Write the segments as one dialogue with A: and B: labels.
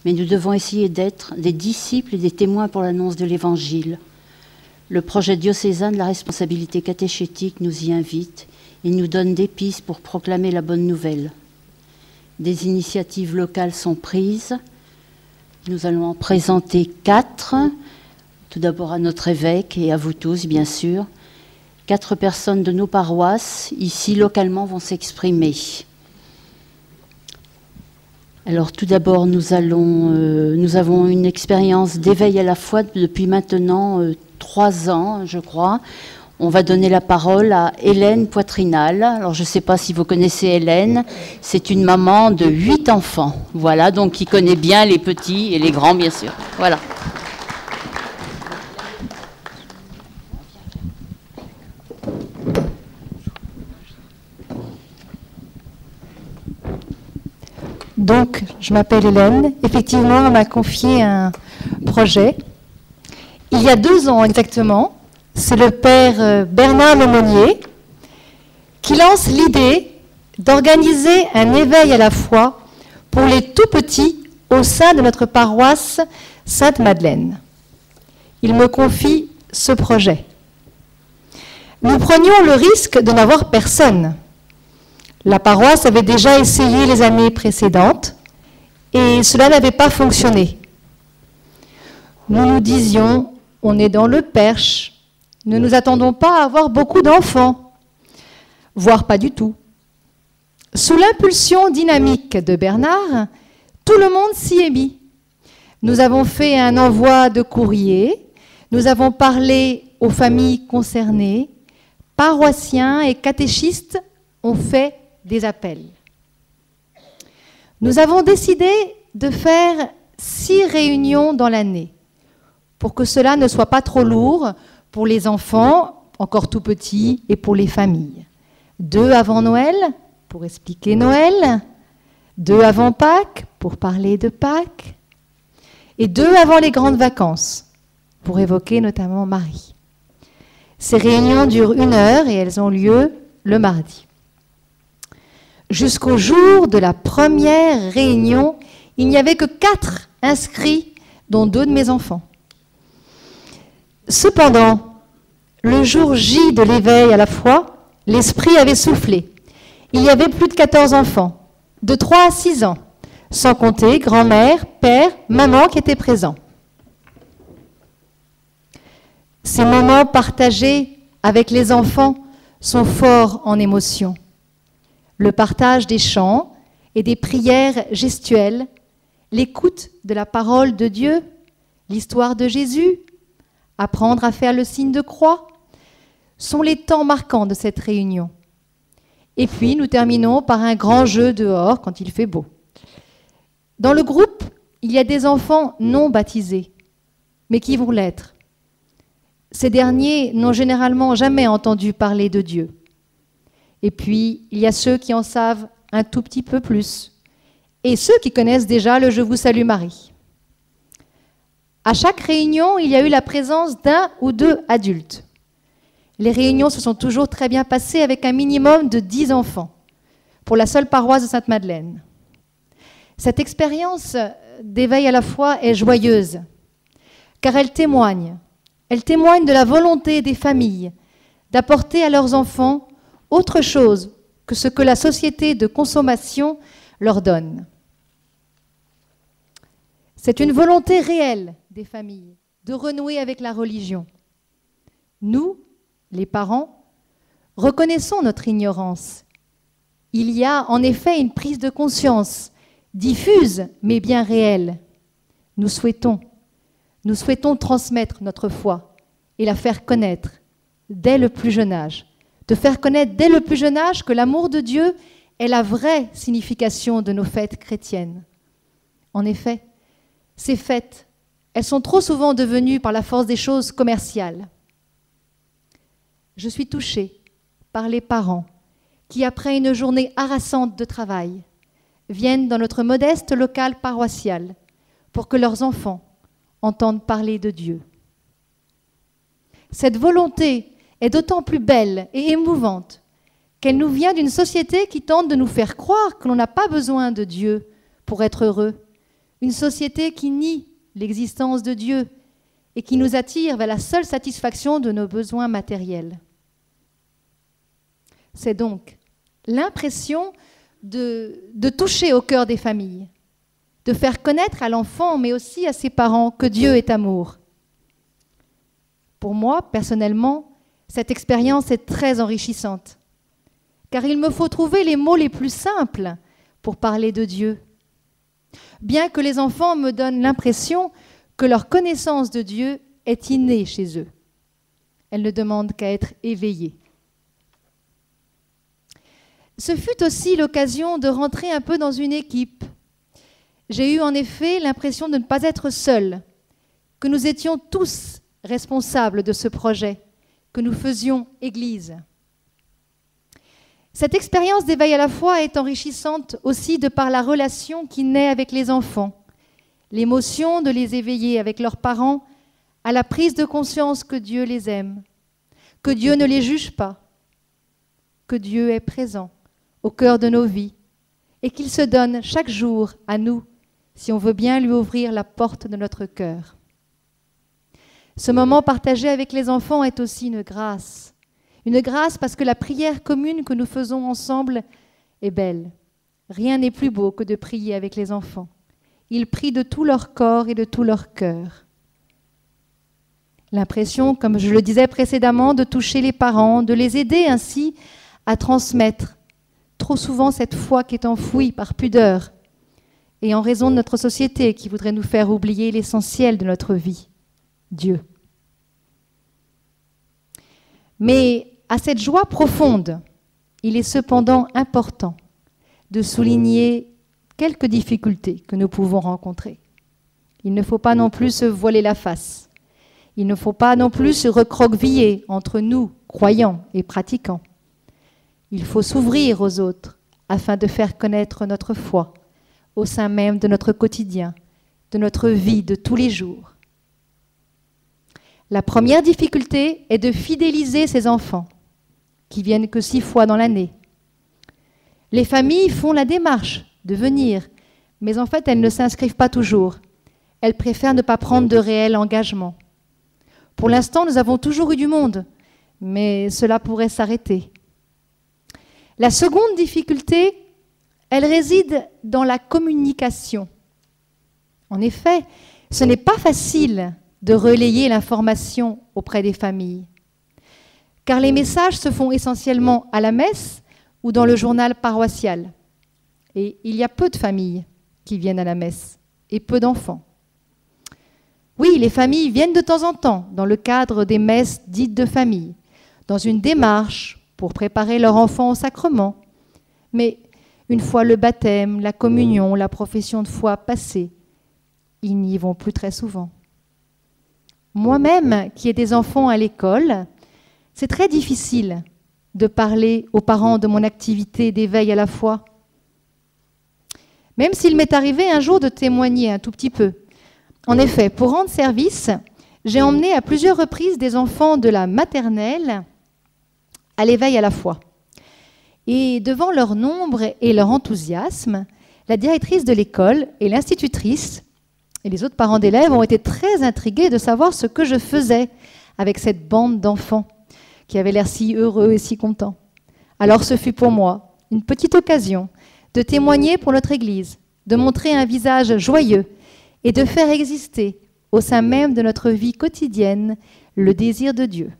A: mais nous devons essayer d'être des disciples et des témoins pour l'annonce de l'Évangile. Le projet diocésain de la responsabilité catéchétique nous y invite et nous donne des pistes pour proclamer la bonne nouvelle. Des initiatives locales sont prises. Nous allons en présenter 4. Tout d'abord à notre évêque et à vous tous, bien sûr. 4 personnes de nos paroisses, ici localement, vont s'exprimer. Alors tout d'abord, nous avons une expérience d'éveil à la foi depuis maintenant 3 ans, je crois. On va donner la parole à Hélène Poitrinal. Alors je ne sais pas si vous connaissez Hélène, c'est une maman de 8 enfants. Voilà, donc qui connaît bien les petits et les grands, bien sûr. Voilà.
B: Donc, je m'appelle Hélène. Effectivement, on m'a confié un projet. Il y a 2 ans exactement, c'est le père Bernard Lemonnier qui lance l'idée d'organiser un éveil à la foi pour les tout-petits au sein de notre paroisse Sainte-Madeleine. Il me confie ce projet. Nous prenions le risque de n'avoir personne. La paroisse avait déjà essayé les années précédentes et cela n'avait pas fonctionné. Nous nous disions, on est dans le Perche, ne nous attendons pas à avoir beaucoup d'enfants, voire pas du tout. Sous l'impulsion dynamique de Bernard, tout le monde s'y est mis. Nous avons fait un envoi de courrier, nous avons parlé aux familles concernées, paroissiens et catéchistes ont fait des appels. Nous avons décidé de faire 6 réunions dans l'année pour que cela ne soit pas trop lourd pour les enfants, encore tout petits, et pour les familles. 2 avant Noël, pour expliquer Noël, 2 avant Pâques, pour parler de Pâques, et 2 avant les grandes vacances, pour évoquer notamment Marie. Ces réunions durent 1 heure et elles ont lieu le mardi. Jusqu'au jour de la première réunion, il n'y avait que 4 inscrits, dont 2 de mes enfants. Cependant, le jour J de l'éveil à la foi, l'Esprit avait soufflé. Il y avait plus de 14 enfants, de 3 à 6 ans, sans compter grand-mère, père, maman qui étaient présents. Ces moments partagés avec les enfants sont forts en émotion. Le partage des chants et des prières gestuelles, l'écoute de la parole de Dieu, l'histoire de Jésus, apprendre à faire le signe de croix, sont les temps marquants de cette réunion. Et puis, nous terminons par un grand jeu dehors quand il fait beau. Dans le groupe, il y a des enfants non baptisés, mais qui vont l'être. Ces derniers n'ont généralement jamais entendu parler de Dieu. Et puis, il y a ceux qui en savent un tout petit peu plus, et ceux qui connaissent déjà le « Je vous salue Marie ». À chaque réunion, il y a eu la présence d'1 ou 2 adultes. Les réunions se sont toujours très bien passées avec un minimum de 10 enfants, pour la seule paroisse de Sainte-Madeleine. Cette expérience d'éveil à la foi est joyeuse, car elle témoigne de la volonté des familles d'apporter à leurs enfants autre chose que ce que la société de consommation leur donne. C'est une volonté réelle des familles de renouer avec la religion. Nous, les parents, reconnaissons notre ignorance. Il y a en effet une prise de conscience, diffuse mais bien réelle. Nous souhaitons transmettre notre foi et la faire connaître dès le plus jeune âge. De faire connaître dès le plus jeune âge que l'amour de Dieu est la vraie signification de nos fêtes chrétiennes. En effet, ces fêtes, elles sont trop souvent devenues par la force des choses commerciales. Je suis touchée par les parents qui, après une journée harassante de travail, viennent dans notre modeste local paroissial pour que leurs enfants entendent parler de Dieu. Cette volonté est d'autant plus belle et émouvante qu'elle nous vient d'une société qui tente de nous faire croire que l'on n'a pas besoin de Dieu pour être heureux, une société qui nie l'existence de Dieu et qui nous attire vers la seule satisfaction de nos besoins matériels. C'est donc l'impression de toucher au cœur des familles, de faire connaître à l'enfant, mais aussi à ses parents, que Dieu est amour. Pour moi, personnellement, cette expérience est très enrichissante, car il me faut trouver les mots les plus simples pour parler de Dieu. Bien que les enfants me donnent l'impression que leur connaissance de Dieu est innée chez eux. Elle ne demande qu'à être éveillée. Ce fut aussi l'occasion de rentrer un peu dans une équipe. J'ai eu en effet l'impression de ne pas être seule, que nous étions tous responsables de ce projet, que nous faisions Église. Cette expérience d'éveil à la foi est enrichissante aussi de par la relation qui naît avec les enfants, l'émotion de les éveiller avec leurs parents à la prise de conscience que Dieu les aime, que Dieu ne les juge pas, que Dieu est présent au cœur de nos vies et qu'il se donne chaque jour à nous si on veut bien lui ouvrir la porte de notre cœur. Ce moment partagé avec les enfants est aussi une grâce parce que la prière commune que nous faisons ensemble est belle. Rien n'est plus beau que de prier avec les enfants. Ils prient de tout leur corps et de tout leur cœur. L'impression, comme je le disais précédemment, de toucher les parents, de les aider ainsi à transmettre trop souvent cette foi qui est enfouie par pudeur et en raison de notre société qui voudrait nous faire oublier l'essentiel de notre vie, Dieu. Mais à cette joie profonde, il est cependant important de souligner quelques difficultés que nous pouvons rencontrer. Il ne faut pas non plus se voiler la face. Il ne faut pas non plus se recroqueviller entre nous, croyants et pratiquants. Il faut s'ouvrir aux autres afin de faire connaître notre foi au sein même de notre quotidien, de notre vie de tous les jours. La première difficulté est de fidéliser ces enfants qui viennent que 6 fois dans l'année. Les familles font la démarche de venir, mais en fait, elles ne s'inscrivent pas toujours. Elles préfèrent ne pas prendre de réel engagement. Pour l'instant, nous avons toujours eu du monde, mais cela pourrait s'arrêter. La seconde difficulté, elle réside dans la communication. En effet, ce n'est pas facile de relayer l'information auprès des familles, car les messages se font essentiellement à la messe ou dans le journal paroissial. Et il y a peu de familles qui viennent à la messe et peu d'enfants. Oui, les familles viennent de temps en temps dans le cadre des messes dites de famille, dans une démarche pour préparer leur enfant au sacrement. Mais une fois le baptême, la communion, la profession de foi passée, ils n'y vont plus très souvent. Moi-même, qui ai des enfants à l'école, c'est très difficile de parler aux parents de mon activité d'éveil à la foi. Même s'il m'est arrivé un jour de témoigner un tout petit peu. En effet, pour rendre service, j'ai emmené à plusieurs reprises des enfants de la maternelle à l'éveil à la foi. Et devant leur nombre et leur enthousiasme, la directrice de l'école et l'institutrice et les autres parents d'élèves ont été très intrigués de savoir ce que je faisais avec cette bande d'enfants qui avaient l'air si heureux et si contents. Alors ce fut pour moi une petite occasion de témoigner pour notre Église, de montrer un visage joyeux et de faire exister au sein même de notre vie quotidienne le désir de Dieu.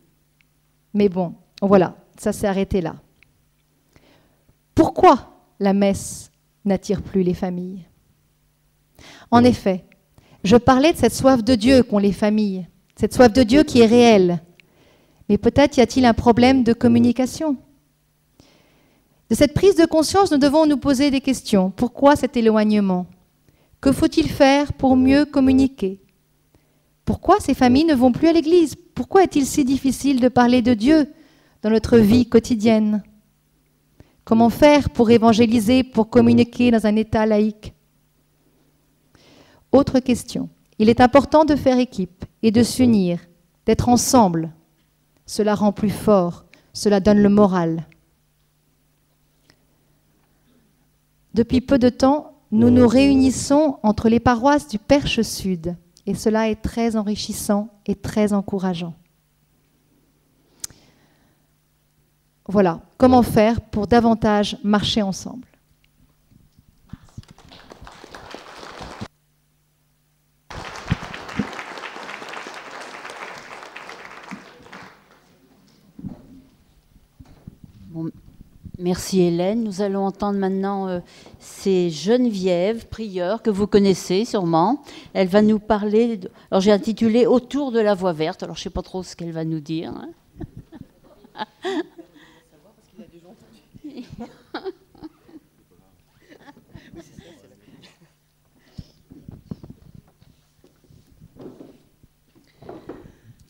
B: Mais bon, voilà, ça s'est arrêté là. Pourquoi la messe n'attire plus les familles? En effet, je parlais de cette soif de Dieu qu'ont les familles, cette soif de Dieu qui est réelle. Mais peut-être y a-t-il un problème de communication. De cette prise de conscience, nous devons nous poser des questions. Pourquoi cet éloignement? Que faut-il faire pour mieux communiquer? Pourquoi ces familles ne vont plus à l'église? Pourquoi est-il si difficile de parler de Dieu dans notre vie quotidienne? Comment faire pour évangéliser, pour communiquer dans un état laïque? Autre question. Il est important de faire équipe et de s'unir, d'être ensemble. Cela rend plus fort, cela donne le moral. Depuis peu de temps, nous nous réunissons entre les paroisses du Perche Sud. Et cela est très enrichissant et très encourageant. Voilà, comment faire pour davantage marcher ensemble.
A: Bon, merci Hélène. Nous allons entendre maintenant c'est Geneviève, prieure, que vous connaissez sûrement. Elle va nous parler, alors j'ai intitulé « Autour de la voie verte ». Alors je ne sais pas trop ce qu'elle va nous dire. Hein.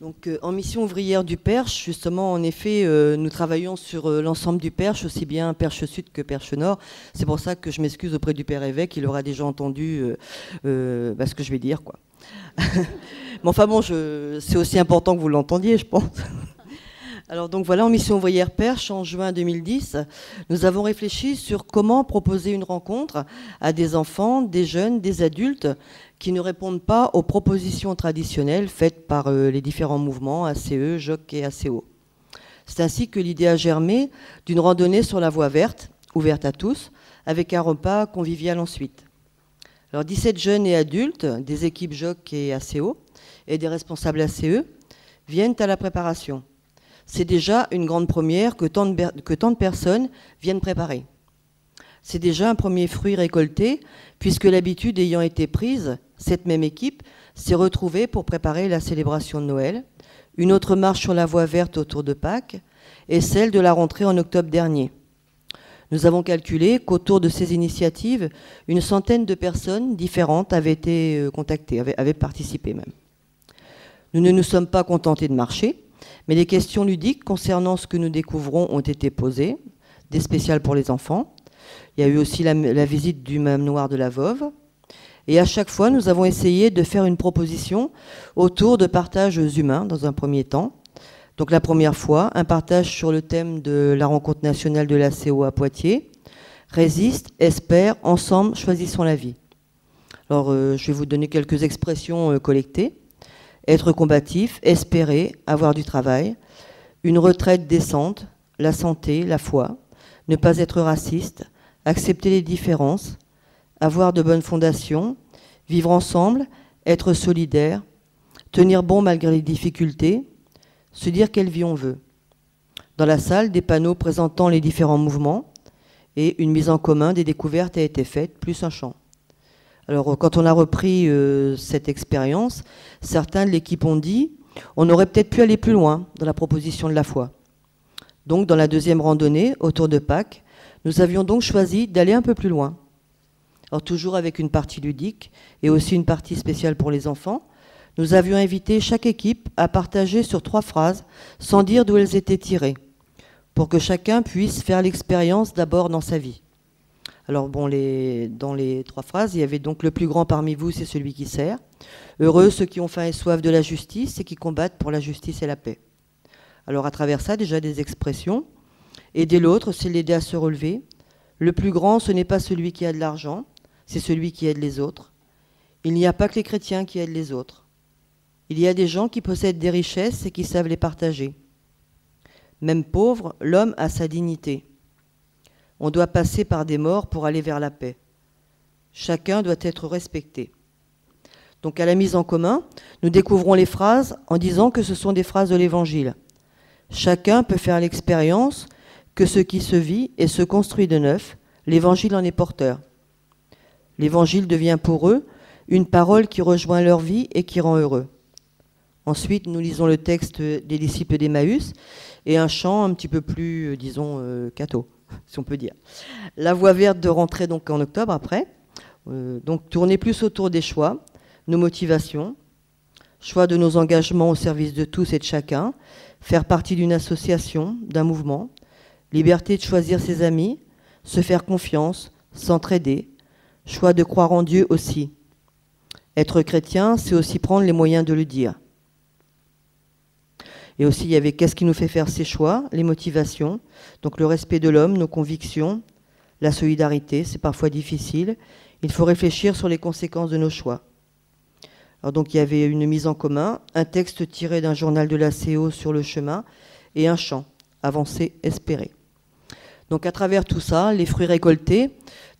C: Donc, en mission ouvrière du Perche, justement, en effet, nous travaillons sur l'ensemble du Perche, aussi bien Perche Sud que Perche Nord. C'est pour ça que je m'excuse auprès du Père évêque, il aura déjà entendu ce que je vais dire, quoi. Mais enfin bon, c'est aussi important que vous l'entendiez, je pense. Alors donc voilà, en mission ouvrière Perche, en juin 2010, nous avons réfléchi sur comment proposer une rencontre à des enfants, des jeunes, des adultes qui ne répondent pas aux propositions traditionnelles faites par les différents mouvements ACE, JOC et ACO. C'est ainsi que l'idée a germé d'une randonnée sur la voie verte, ouverte à tous, avec un repas convivial ensuite. Alors 17 jeunes et adultes, des équipes JOC et ACO et des responsables ACE viennent à la préparation. C'est déjà une grande première que tant de personnes viennent préparer. C'est déjà un premier fruit récolté, puisque l'habitude ayant été prise, cette même équipe s'est retrouvée pour préparer la célébration de Noël, une autre marche sur la voie verte autour de Pâques, et celle de la rentrée en octobre dernier. Nous avons calculé qu'autour de ces initiatives, une centaine de personnes différentes avaient été contactées, avaient participé même. Nous ne nous sommes pas contentés de marcher, mais les questions ludiques concernant ce que nous découvrons ont été posées, des spéciales pour les enfants. Il y a eu aussi la visite du manoir de la Veuve. Et à chaque fois, nous avons essayé de faire une proposition autour de partages humains dans un premier temps. Donc la première fois, un partage sur le thème de la rencontre nationale de l'ACO à Poitiers. Résiste, espère, ensemble, choisissons la vie. Alors je vais vous donner quelques expressions collectées. Être combatif, espérer, avoir du travail, une retraite décente, la santé, la foi, ne pas être raciste, accepter les différences, avoir de bonnes fondations, vivre ensemble, être solidaire, tenir bon malgré les difficultés, se dire quelle vie on veut. Dans la salle, des panneaux présentant les différents mouvements et une mise en commun des découvertes a été faite, plus un chant. Alors, quand on a repris cette expérience, certains de l'équipe ont dit on aurait peut-être pu aller plus loin dans la proposition de la foi. Donc, dans la deuxième randonnée, autour de Pâques, nous avions donc choisi d'aller un peu plus loin. Alors, toujours avec une partie ludique et aussi une partie spéciale pour les enfants, nous avions invité chaque équipe à partager sur 3 phrases sans dire d'où elles étaient tirées, pour que chacun puisse faire l'expérience d'abord dans sa vie. Alors bon, dans les 3 phrases, il y avait donc le plus grand parmi vous, c'est celui qui sert. Heureux ceux qui ont faim et soif de la justice et qui combattent pour la justice et la paix. Alors à travers ça, déjà des expressions. Aider l'autre, c'est l'aider à se relever. Le plus grand, ce n'est pas celui qui a de l'argent, c'est celui qui aide les autres. Il n'y a pas que les chrétiens qui aident les autres. Il y a des gens qui possèdent des richesses et qui savent les partager. Même pauvre, l'homme a sa dignité. On doit passer par des morts pour aller vers la paix. Chacun doit être respecté. Donc à la mise en commun, nous découvrons les phrases en disant que ce sont des phrases de l'Évangile. Chacun peut faire l'expérience que ce qui se vit et se construit de neuf, l'Évangile en est porteur. L'Évangile devient pour eux une parole qui rejoint leur vie et qui rend heureux. Ensuite, nous lisons le texte des disciples d'Emmaüs et un chant un petit peu plus, disons, catho, si on peut dire. La voie verte de rentrée donc en octobre après. Donc tourner plus autour des choix, nos motivations, choix de nos engagements au service de tous et de chacun, faire partie d'une association, d'un mouvement, liberté de choisir ses amis, se faire confiance, s'entraider, choix de croire en Dieu aussi. Être chrétien, c'est aussi prendre les moyens de le dire. Et aussi, il y avait qu'est-ce qui nous fait faire ces choix, les motivations, donc le respect de l'homme, nos convictions, la solidarité, c'est parfois difficile. Il faut réfléchir sur les conséquences de nos choix. Alors donc il y avait une mise en commun, un texte tiré d'un journal de la CO sur le chemin et un chant, avancer, espérer. Donc à travers tout ça, les fruits récoltés,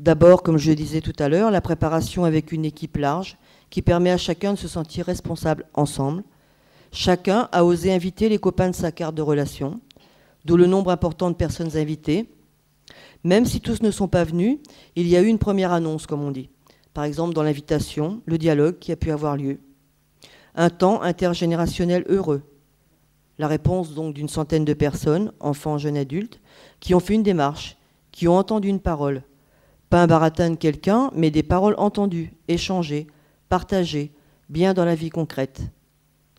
C: d'abord, comme je le disais tout à l'heure, la préparation avec une équipe large qui permet à chacun de se sentir responsable ensemble. Chacun a osé inviter les copains de sa carte de relation, d'où le nombre important de personnes invitées. Même si tous ne sont pas venus, il y a eu une première annonce, comme on dit. Par exemple, dans l'invitation, le dialogue qui a pu avoir lieu. Un temps intergénérationnel heureux. La réponse donc d'une centaine de personnes, enfants, jeunes, adultes, qui ont fait une démarche, qui ont entendu une parole. Pas un baratin de quelqu'un, mais des paroles entendues, échangées, partagées, bien dans la vie concrète.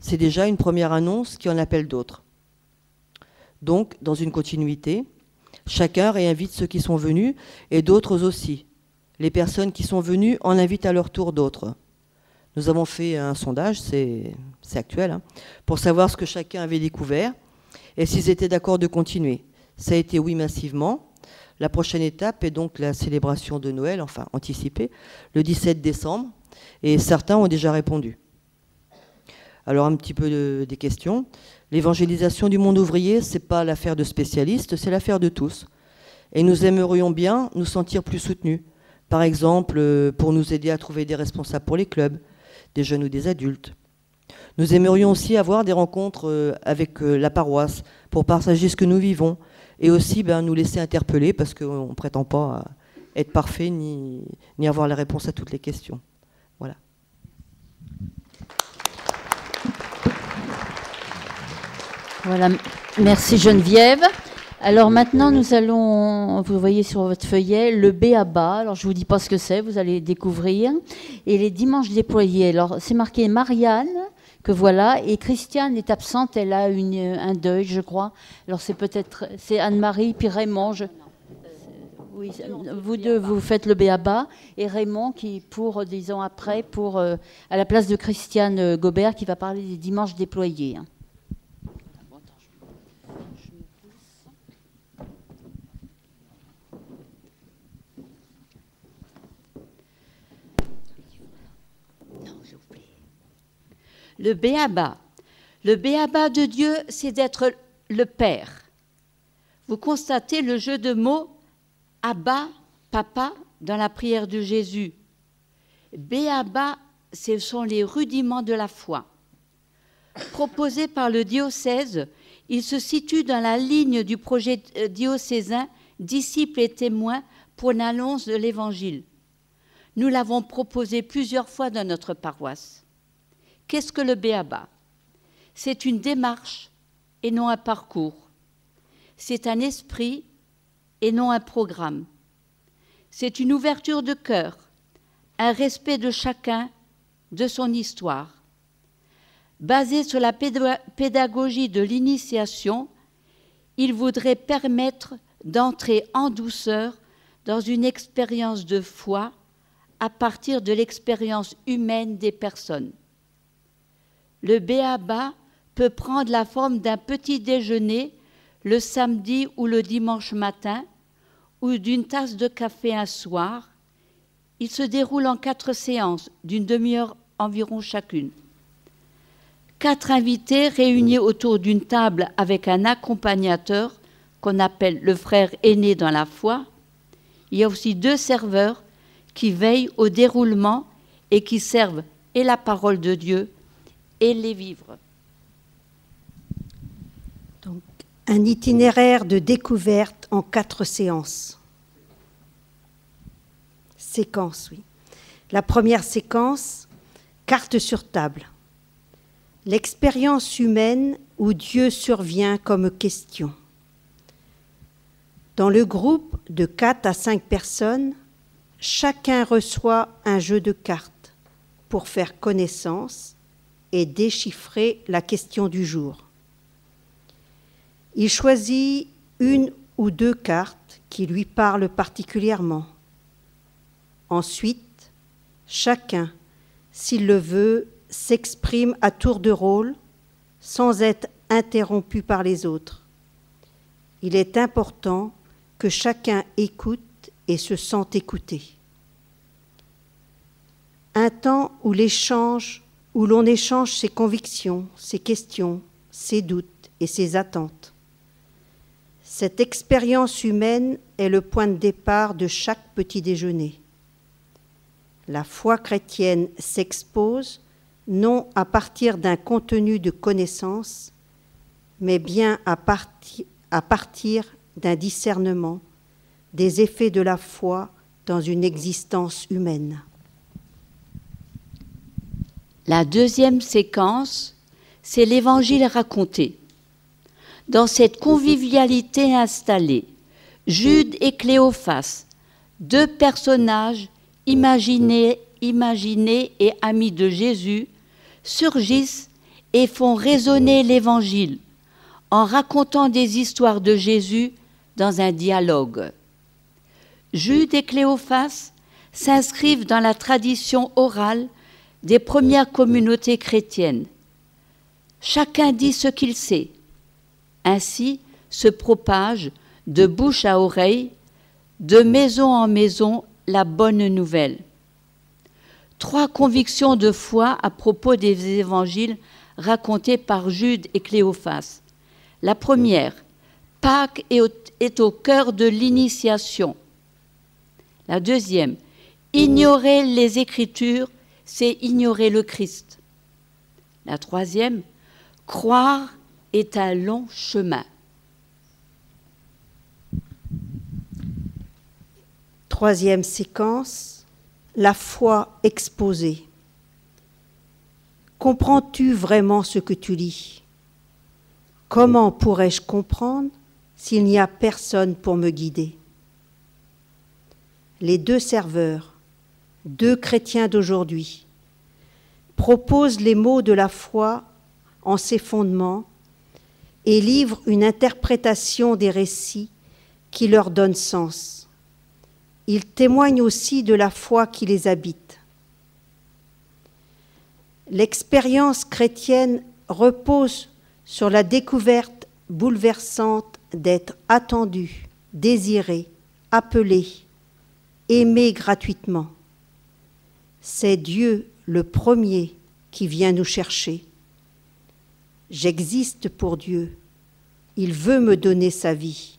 C: C'est déjà une première annonce qui en appelle d'autres. Donc, dans une continuité, chacun réinvite ceux qui sont venus et d'autres aussi. Les personnes qui sont venues en invitent à leur tour d'autres. Nous avons fait un sondage, c'est actuel, hein, pour savoir ce que chacun avait découvert et s'ils étaient d'accord de continuer. Ça a été oui massivement. La prochaine étape est donc la célébration de Noël, enfin anticipée, le 17 décembre, et certains ont déjà répondu. Alors un petit peu des questions. L'évangélisation du monde ouvrier, ce n'est pas l'affaire de spécialistes, c'est l'affaire de tous. Et nous aimerions bien nous sentir plus soutenus. Par exemple, pour nous aider à trouver des responsables pour les clubs, des jeunes ou des adultes. Nous aimerions aussi avoir des rencontres avec la paroisse pour partager ce que nous vivons et aussi nous laisser interpeller parce qu'on ne prétend pas être parfait ni avoir la réponse à toutes les questions. Voilà.
A: Voilà, merci Geneviève. Alors maintenant, nous allons, vous voyez sur votre feuillet, le B.A.B.A. Alors je ne vous dis pas ce que c'est, vous allez découvrir. Et les dimanches déployés. Alors c'est marqué Marianne, que voilà, et Christiane est absente, elle a un deuil, je crois. Alors c'est Anne-Marie, puis Raymond. Oui, vous deux, vous faites le B.A.B.A. et Raymond qui, disons après, à la place de Christiane Gobert, qui va parler des dimanches déployés. Le B.A.B.A. Le B.A.B.A. de Dieu, c'est d'être le Père. Vous constatez le jeu de mots Abba, Papa, dans la prière de Jésus. B.A.B.A., ce sont les rudiments de la foi. Proposé par le diocèse, il se situe dans la ligne du projet diocésain Disciples et témoins pour l'annonce de l'Évangile. Nous l'avons proposé plusieurs fois dans notre paroisse. Qu'est-ce que le B.A.B.A.? C'est une démarche et non un parcours. C'est un esprit et non un programme. C'est une ouverture de cœur, un respect de chacun, de son histoire. Basé sur la pédagogie de l'initiation, il voudrait permettre d'entrer en douceur dans une expérience de foi à partir de l'expérience humaine des personnes. Le B.A.B.A. peut prendre la forme d'un petit déjeuner le samedi ou le dimanche matin ou d'une tasse de café un soir. Il se déroule en 4 séances d'une demi-heure environ chacune. 4 invités réunis autour d'une table avec un accompagnateur qu'on appelle le frère aîné dans la foi. Il y a aussi 2 serveurs qui veillent au déroulement et qui servent et la parole de Dieu et les vivres.
D: Donc, un itinéraire de découverte en 4 séances. Séquence, oui. La première séquence, carte sur table. L'expérience humaine où Dieu survient comme question. Dans le groupe de 4 à 5 personnes, chacun reçoit un jeu de cartes pour faire connaissance et déchiffrer la question du jour. Il choisit 1 ou 2 cartes qui lui parlent particulièrement. Ensuite, chacun, s'il le veut, s'exprime à tour de rôle sans être interrompu par les autres. Il est important que chacun écoute et se sente écouté. un temps où l'on échange ses convictions, ses questions, ses doutes et ses attentes. Cette expérience humaine est le point de départ de chaque petit déjeuner. La foi chrétienne s'expose non à partir d'un contenu de connaissance, mais bien à partir d'un discernement des effets de la foi dans une existence humaine.
A: La deuxième séquence, c'est l'Évangile raconté. Dans cette convivialité installée, Jude et Cléophas, deux personnages imaginés et amis de Jésus, surgissent et font résonner l'Évangile en racontant des histoires de Jésus dans un dialogue. Jude et Cléophas s'inscrivent dans la tradition orale des premières communautés chrétiennes. Chacun dit ce qu'il sait. Ainsi se propage de bouche à oreille, de maison en maison, la bonne nouvelle. 3 convictions de foi à propos des évangiles racontés par Jude et Cléophas. La première, Pâques est au cœur de l'initiation. La deuxième, ignorer les Écritures, c'est ignorer le Christ. La troisième, croire est un long chemin.
D: Troisième séquence, la foi exposée. Comprends-tu vraiment ce que tu lis? Comment pourrais-je comprendre s'il n'y a personne pour me guider? Les 2 serveurs, 2 chrétiens d'aujourd'hui, proposent les mots de la foi en ses fondements et livrent une interprétation des récits qui leur donne sens. Ils témoignent aussi de la foi qui les habite. L'expérience chrétienne repose sur la découverte bouleversante d'être attendu, désiré, appelé, aimé gratuitement. C'est Dieu le premier qui vient nous chercher. J'existe pour Dieu. Il veut me donner sa vie.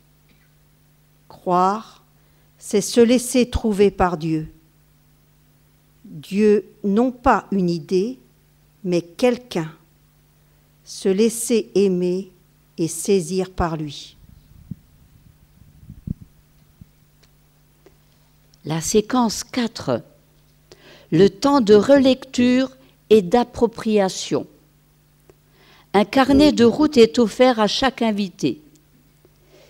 D: Croire, c'est se laisser trouver par Dieu. Dieu, non pas une idée, mais quelqu'un. Se laisser aimer et saisir par lui.
A: La séquence 4, le temps de relecture et d'appropriation. Un carnet de route est offert à chaque invité.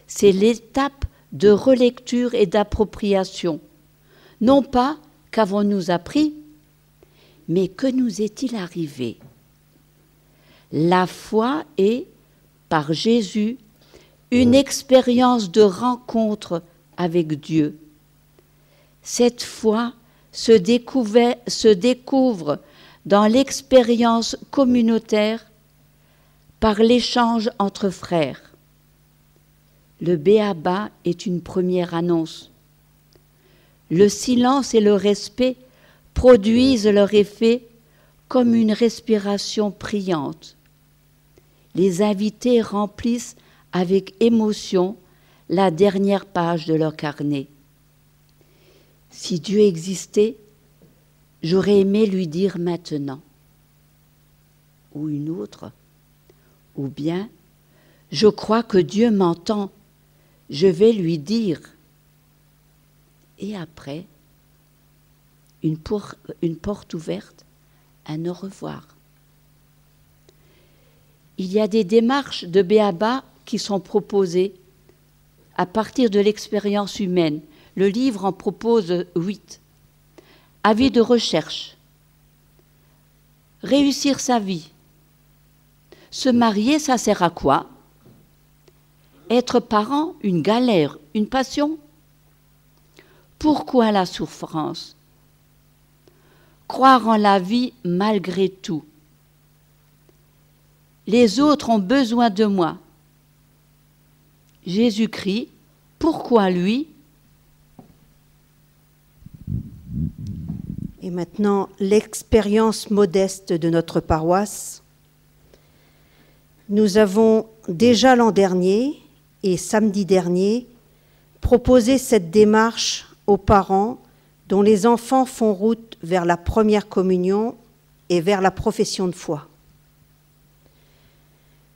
A: C'est l'étape de relecture et d'appropriation. Non pas qu'avons-nous appris, mais que nous est-il arrivé? La foi est, par Jésus, une expérience de rencontre avec Dieu. Cette foi se découvre dans l'expérience communautaire par l'échange entre frères. Le b.a.-ba est une première annonce. Le silence et le respect produisent leur effet comme une respiration priante. Les invités remplissent avec émotion la dernière page de leur carnet. Si Dieu existait, j'aurais aimé lui dire maintenant. Ou une autre. Ou bien, je crois que Dieu m'entend, je vais lui dire. Et après, une porte ouverte, un au revoir. Il y a des démarches de b.a.-ba qui sont proposées à partir de l'expérience humaine. Le livre en propose 8. Avis de recherche. Réussir sa vie. Se marier, ça sert à quoi? Être parent, une galère, une passion? Pourquoi la souffrance? Croire en la vie malgré tout. Les autres ont besoin de moi. Jésus-Christ, pourquoi lui?
D: Et maintenant, l'expérience modeste de notre paroisse. Nous avons déjà l'an dernier et samedi dernier proposé cette démarche aux parents dont les enfants font route vers la première communion et vers la profession de foi.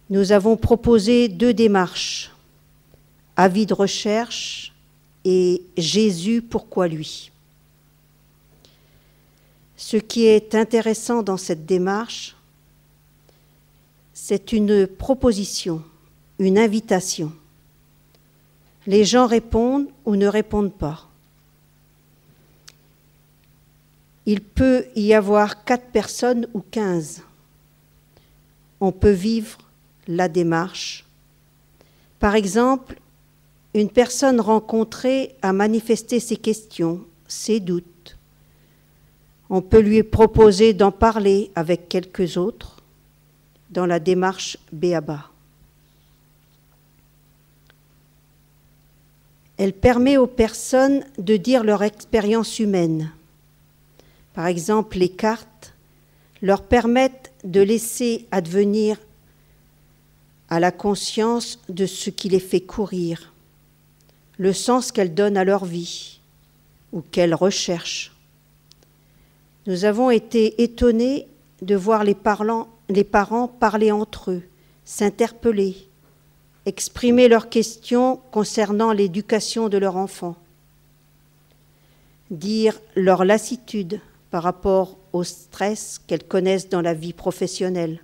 D: Nous avons proposé 2 démarches, avis de recherche et Jésus, pourquoi lui ? Ce qui est intéressant dans cette démarche, c'est une proposition, une invitation. Les gens répondent ou ne répondent pas. Il peut y avoir 4 personnes ou 15. On peut vivre la démarche. Par exemple, une personne rencontrée a manifesté ses questions, ses doutes. On peut lui proposer d'en parler avec quelques autres dans la démarche B.A.B.A. Elle permet aux personnes de dire leur expérience humaine. Par exemple, les cartes leur permettent de laisser advenir à la conscience de ce qui les fait courir, le sens qu'elles donnent à leur vie ou qu'elles recherchent. Nous avons été étonnés de voir les parents parler entre eux, s'interpeller, exprimer leurs questions concernant l'éducation de leur enfant, dire leur lassitude par rapport au stress qu'elles connaissent dans la vie professionnelle,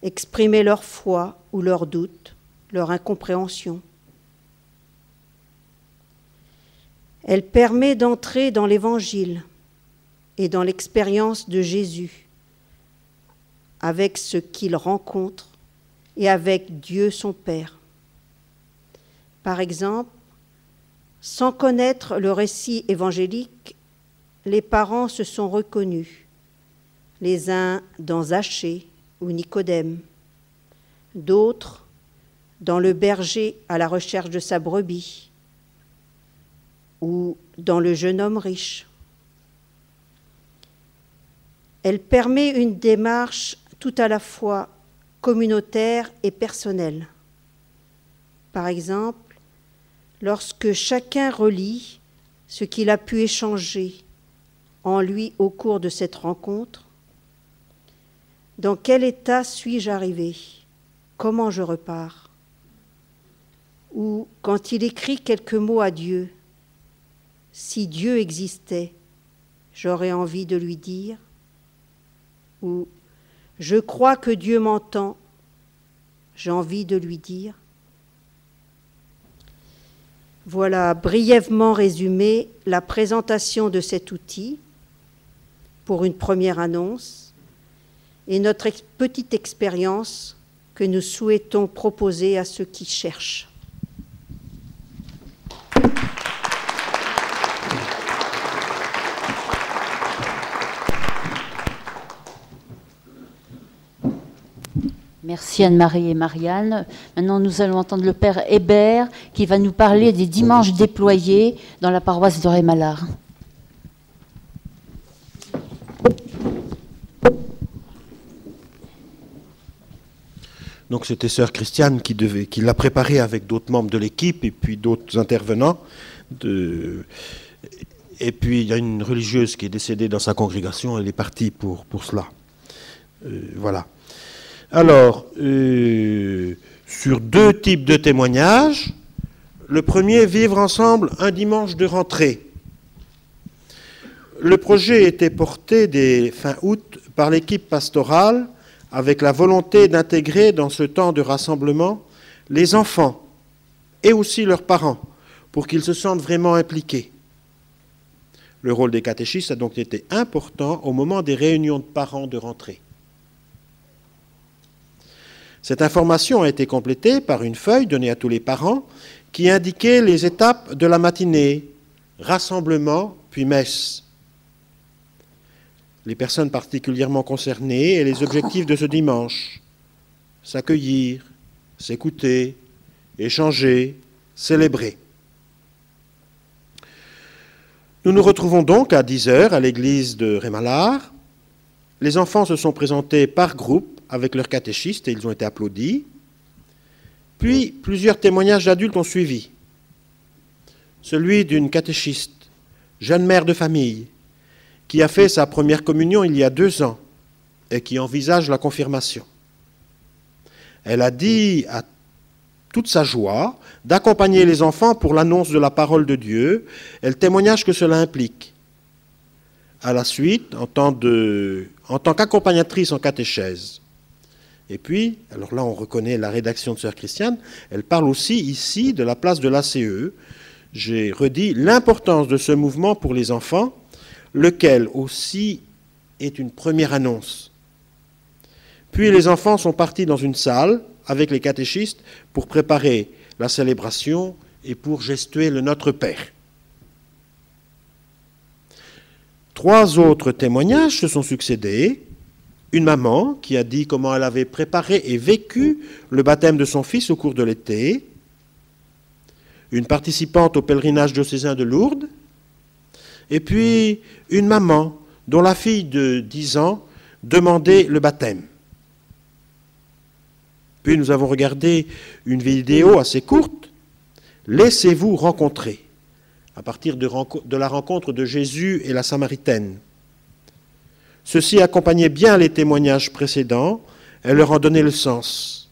D: exprimer leur foi ou leurs doutes, leur incompréhension. Elle permet d'entrer dans l'Évangile et dans l'expérience de Jésus, avec ce qu'il rencontre et avec Dieu son Père. Par exemple, sans connaître le récit évangélique, les parents se sont reconnus, les uns dans Zachée ou Nicodème, d'autres dans le berger à la recherche de sa brebis, ou dans le jeune homme riche. Elle permet une démarche tout à la fois communautaire et personnelle. Par exemple, lorsque chacun relie ce qu'il a pu échanger en lui au cours de cette rencontre, dans quel état suis-je arrivé? Comment je repars? Ou quand il écrit quelques mots à Dieu, si Dieu existait, j'aurais envie de lui dire, ou je crois que Dieu m'entend, j'ai envie de lui dire. Voilà brièvement résumé la présentation de cet outil pour une première annonce et notre petite expérience que nous souhaitons proposer à ceux qui cherchent.
A: Merci Anne-Marie et Marianne. Maintenant, nous allons entendre le Père Hébert qui va nous parler des dimanches déployés dans la paroisse de Rémalard.
E: Donc c'était sœur Christiane qui l'a préparé avec d'autres membres de l'équipe et puis d'autres intervenants. Et puis il y a une religieuse qui est décédée dans sa congrégation, elle est partie pour cela. Voilà. Alors, sur 2 types de témoignages. Le premier, vivre ensemble un dimanche de rentrée. Le projet était porté dès fin août par l'équipe pastorale avec la volonté d'intégrer dans ce temps de rassemblement les enfants et aussi leurs parents pour qu'ils se sentent vraiment impliqués. Le rôle des catéchistes a donc été important au moment des réunions de parents de rentrée. Cette information a été complétée par une feuille donnée à tous les parents qui indiquait les étapes de la matinée, rassemblement puis messe, les personnes particulièrement concernées et les objectifs de ce dimanche, s'accueillir, s'écouter, échanger, célébrer. Nous nous retrouvons donc à 10 heures à l'église de Rémalard. Les enfants se sont présentés par groupe avec leur catéchiste et ils ont été applaudis. Puis, plusieurs témoignages d'adultes ont suivi. Celui d'une catéchiste, jeune mère de famille, qui a fait sa première communion il y a 2 ans et qui envisage la confirmation. Elle a dit à toute sa joie d'accompagner les enfants pour l'annonce de la parole de Dieu et le témoignage que cela implique. À la suite, en tant qu'accompagnatrice en catéchèse. Et puis, alors là on reconnaît la rédaction de Sœur Christiane, elle parle aussi ici de la place de l'ACE. J'ai redit l'importance de ce mouvement pour les enfants, lequel aussi est une première annonce. Puis les enfants sont partis dans une salle avec les catéchistes pour préparer la célébration et pour gestuer le Notre Père. 3 autres témoignages se sont succédés. Une maman qui a dit comment elle avait préparé et vécu le baptême de son fils au cours de l'été. Une participante au pèlerinage diocésain de Lourdes. Et puis une maman dont la fille de 10 ans demandait le baptême. Puis nous avons regardé une vidéo assez courte, « Laissez-vous rencontrer », à partir de la rencontre de Jésus et la Samaritaine. Ceci accompagnait bien les témoignages précédents et leur en donnait le sens.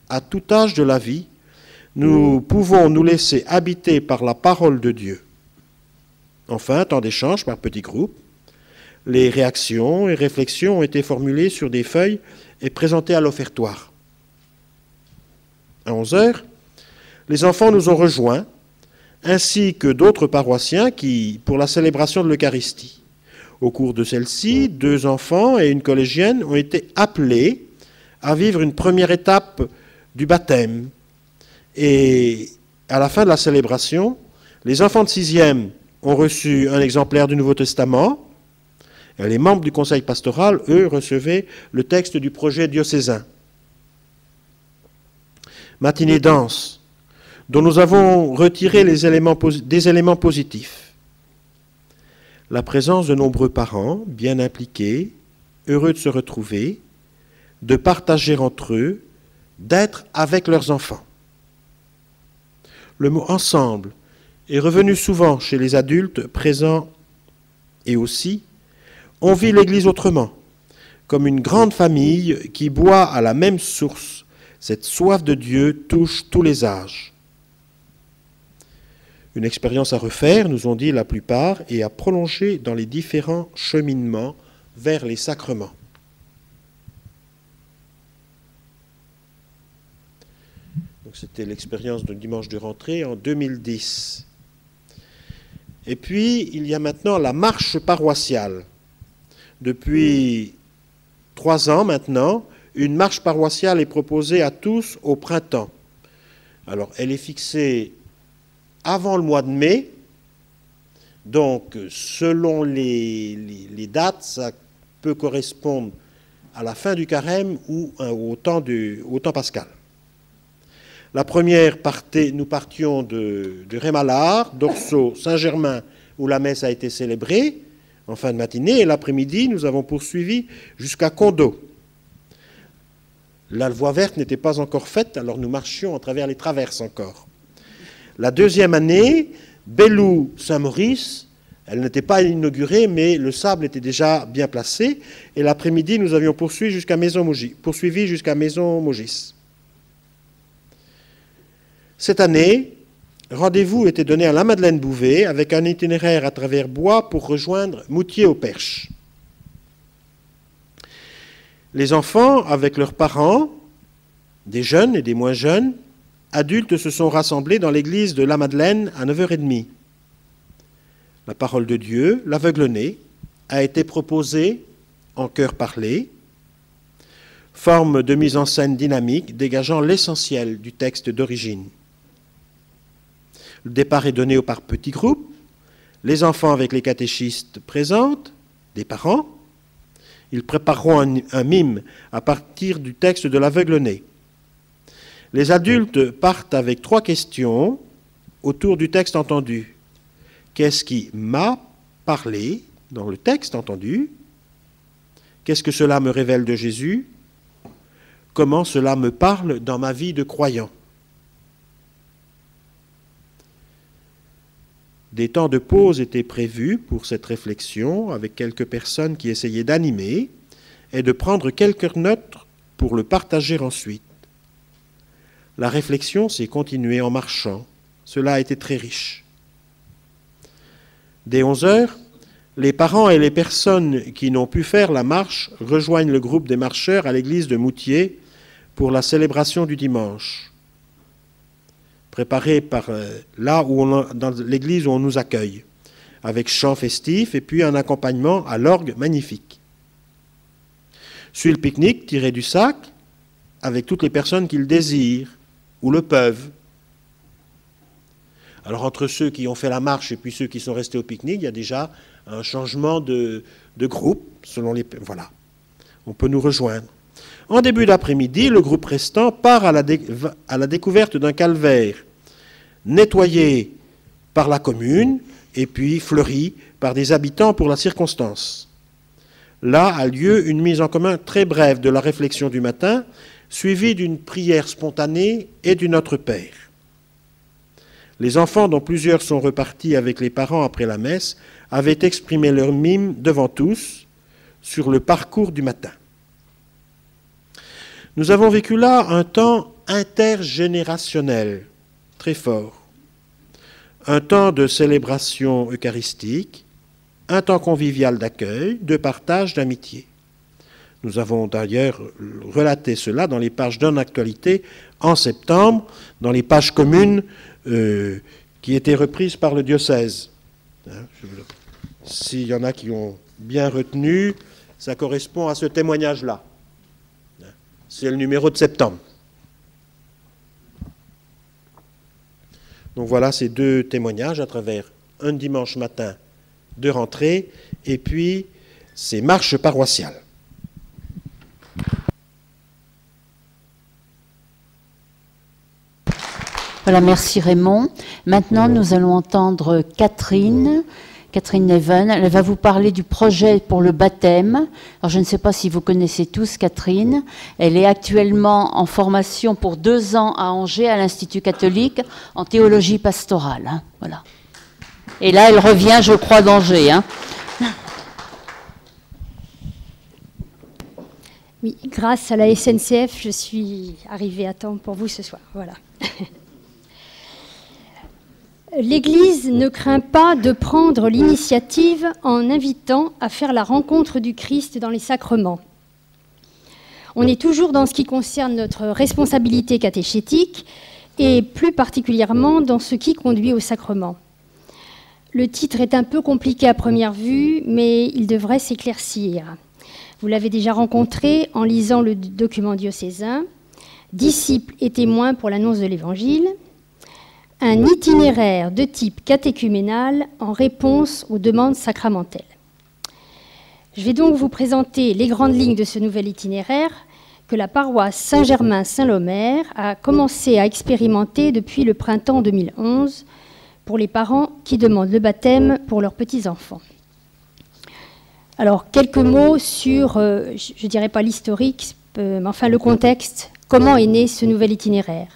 E: À tout âge de la vie, nous pouvons nous laisser habiter par la parole de Dieu. Enfin, temps d'échange par petits groupes, les réactions et réflexions ont été formulées sur des feuilles et présentées à l'offertoire. À 11 heures, les enfants nous ont rejoints, ainsi que d'autres paroissiens pour la célébration de l'Eucharistie. Au cours de celle-ci, 2 enfants et une collégienne ont été appelés à vivre une première étape du baptême. Et à la fin de la célébration, les enfants de 6e ont reçu un exemplaire du Nouveau Testament. Et les membres du conseil pastoral, eux, recevaient le texte du projet diocésain. Matinée danse, dont nous avons retiré des éléments positifs. La présence de nombreux parents, bien impliqués, heureux de se retrouver, de partager entre eux, d'être avec leurs enfants. Le mot « ensemble » est revenu souvent chez les adultes présents et aussi, on vit l'Église autrement, comme une grande famille qui boit à la même source. Cette soif de Dieu touche tous les âges. Une expérience à refaire, nous ont dit la plupart, et à prolonger dans les différents cheminements vers les sacrements. Donc c'était l'expérience de dimanche de rentrée en 2010. Et puis, il y a maintenant la marche paroissiale. Depuis 3 ans maintenant, une marche paroissiale est proposée à tous au printemps. Alors, elle est fixée avant le mois de mai. Donc, selon les dates, ça peut correspondre à la fin du carême ou au temps pascal. La première, nous partions de Rémalard, d'Orceau, Saint-Germain, où la messe a été célébrée en fin de matinée, et l'après-midi, nous avons poursuivi jusqu'à Condo. La voie verte n'était pas encore faite, alors nous marchions à travers les traverses encore. La deuxième année, Bellou-Saint-Maurice, elle n'était pas inaugurée, mais le sable était déjà bien placé, et l'après-midi, nous avions poursuivi jusqu'à Maison-Maugis. Cette année, rendez-vous était donné à la Madeleine-Bouvet avec un itinéraire à travers bois pour rejoindre Moutier-au-Perche. Les enfants, avec leurs parents, des jeunes et des moins jeunes, adultes se sont rassemblés dans l'église de la Madeleine à 9h30. La parole de Dieu, l'aveugle-né, a été proposée en chœur parlé, forme de mise en scène dynamique dégageant l'essentiel du texte d'origine. Le départ est donné par petits groupes, les enfants avec les catéchistes présentent, des parents. Ils prépareront un mime à partir du texte de l'aveugle-né. Les adultes partent avec 3 questions autour du texte entendu. Qu'est-ce qui m'a parlé dans le texte entendu? Qu'est-ce que cela me révèle de Jésus? Comment cela me parle dans ma vie de croyant? Des temps de pause étaient prévus pour cette réflexion avec quelques personnes qui essayaient d'animer et de prendre quelques notes pour le partager ensuite. La réflexion s'est continuée en marchant. Cela a été très riche. Dès 11 heures, les parents et les personnes qui n'ont pu faire la marche rejoignent le groupe des marcheurs à l'église de Moutier pour la célébration du dimanche, préparée par dans l'église où on nous accueille, avec chants festifs et puis un accompagnement à l'orgue magnifique. Suit le pique-nique tiré du sac avec toutes les personnes qui le désirent ou le peuvent. Alors entre ceux qui ont fait la marche et puis ceux qui sont restés au pique-nique, il y a déjà un changement de groupe selon les... Voilà, on peut nous rejoindre. En début d'après-midi, le groupe restant part à la découverte d'un calvaire nettoyé par la commune et puis fleuri par des habitants pour la circonstance. Là a lieu une mise en commun très brève de la réflexion du matin, suivie d'une prière spontanée et du Notre Père. Les enfants, dont plusieurs sont repartis avec les parents après la messe, avaient exprimé leur mime devant tous sur le parcours du matin. Nous avons vécu là un temps intergénérationnel, très fort. Un temps de célébration eucharistique, un temps convivial d'accueil, de partage, d'amitié. Nous avons d'ailleurs relaté cela dans les pages d'un actualité en septembre, dans les pages communes qui étaient reprises par le diocèse. S'il y en a qui ont bien retenu, ça correspond à ce témoignage-là. C'est le numéro de septembre. Donc voilà ces deux témoignages à travers un dimanche matin de rentrée et puis ces marches paroissiales.
A: Voilà, merci Raymond. Maintenant, nous allons entendre Catherine Neven. Elle va vous parler du projet pour le baptême. Alors, je ne sais pas si vous connaissez tous Catherine. Elle est actuellement en formation pour 2 ans à Angers, à l'Institut catholique, en théologie pastorale. Voilà. Et là, elle revient, je crois, d'Angers.
F: Oui, grâce à la SNCF, je suis arrivée à temps pour vous ce soir. Voilà. L'Église ne craint pas de prendre l'initiative en invitant à faire la rencontre du Christ dans les sacrements. On est toujours dans ce qui concerne notre responsabilité catéchétique et plus particulièrement dans ce qui conduit au sacrement. Le titre est un peu compliqué à première vue, mais il devrait s'éclaircir. Vous l'avez déjà rencontré en lisant le document diocésain, disciples et témoins pour l'annonce de l'Évangile, un itinéraire de type catéchuménal en réponse aux demandes sacramentelles. Je vais donc vous présenter les grandes lignes de ce nouvel itinéraire que la paroisse Saint-Germain-Saint-Lomère a commencé à expérimenter depuis le printemps 2011 pour les parents qui demandent le baptême pour leurs petits-enfants. Alors, quelques mots sur, je ne dirais pas l'historique, mais enfin le contexte, comment est né ce nouvel itinéraire.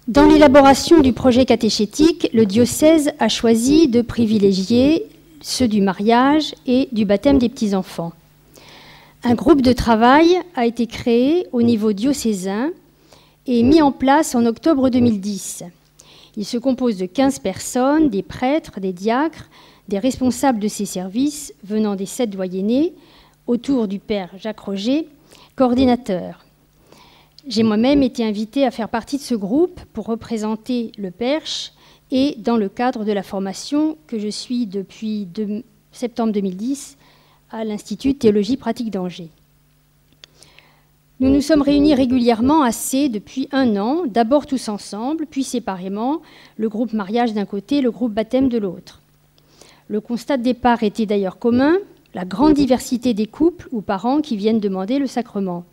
F: Dans l'élaboration du projet catéchétique, le diocèse a choisi de privilégier ceux du mariage et du baptême des petits-enfants. Un groupe de travail a été créé au niveau diocésain et mis en place en octobre 2010. Il se compose de 15 personnes, des prêtres, des diacres, des responsables de ces services venant des 7 doyennés, autour du père Jacques Roger, coordinateur. J'ai moi-même été invitée à faire partie de ce groupe pour représenter le Perche et dans le cadre de la formation que je suis depuis septembre 2010 à l'Institut Théologie Pratique d'Angers. Nous nous sommes réunis régulièrement assez depuis 1 an, d'abord tous ensemble, puis séparément, le groupe mariage d'un côté, le groupe baptême de l'autre. Le constat de départ était d'ailleurs commun, la grande diversité des couples ou parents qui viennent demander le sacrement.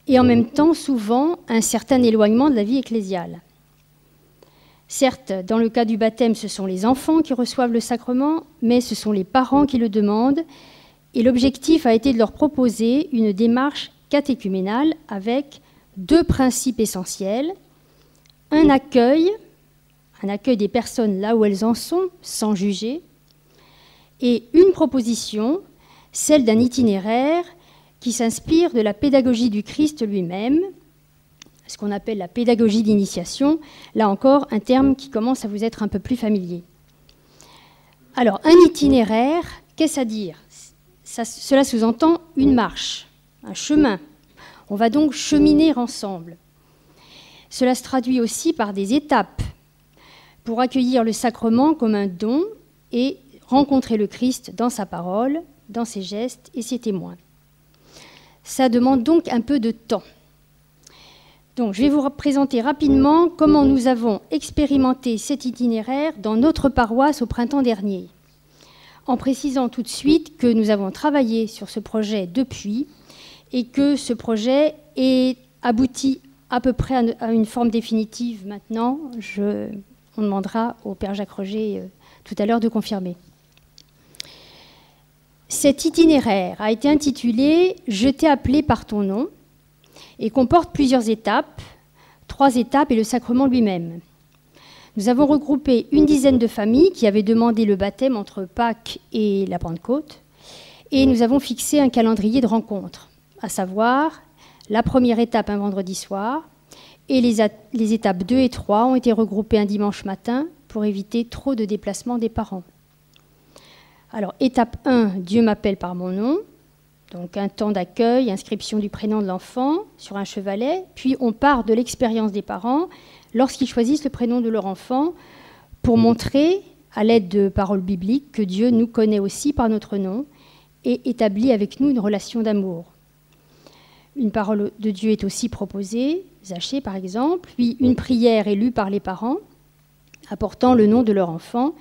F: Et en même temps, souvent, un certain éloignement de la vie ecclésiale. Certes, dans le cas du baptême, ce sont les enfants qui reçoivent le sacrement, mais ce sont les parents qui le demandent. Et l'objectif a été de leur proposer une démarche catéchuménale avec 2 principes essentiels. Un accueil des personnes là où elles en sont, sans juger, et une proposition, celle d'un itinéraire qui s'inspire de la pédagogie du Christ lui-même, ce qu'on appelle la pédagogie d'initiation, là encore un terme qui commence à vous être un peu plus familier. Alors, un itinéraire, qu'est-ce à dire ? Cela sous-entend une marche, un chemin. On va donc cheminer ensemble. Cela se traduit aussi par des étapes pour accueillir le sacrement comme un don et rencontrer le Christ dans sa parole, dans ses gestes et ses témoins. Ça demande donc un peu de temps. Donc, je vais vous présenter rapidement comment nous avons expérimenté cet itinéraire dans notre paroisse au printemps dernier, en précisant tout de suite que nous avons travaillé sur ce projet depuis et que ce projet est abouti à peu près à une forme définitive maintenant. On demandera au Père Jacques Roger tout à l'heure de confirmer. Cet itinéraire a été intitulé « Je t'ai appelé par ton nom » et comporte plusieurs étapes, 3 étapes et le sacrement lui-même. Nous avons regroupé une dizaine de familles qui avaient demandé le baptême entre Pâques et la Pentecôte, et nous avons fixé un calendrier de rencontres, à savoir la première étape un vendredi soir, et les étapes 2 et 3 ont été regroupées un dimanche matin pour éviter trop de déplacements des parents. Alors, étape 1, Dieu m'appelle par mon nom. Donc un temps d'accueil, inscription du prénom de l'enfant sur un chevalet, puis on part de l'expérience des parents lorsqu'ils choisissent le prénom de leur enfant pour montrer, à l'aide de paroles bibliques, que Dieu nous connaît aussi par notre nom et établit avec nous une relation d'amour. Une parole de Dieu est aussi proposée, Zachée par exemple, puis une prière est lue par les parents, apportant le nom de leur enfant,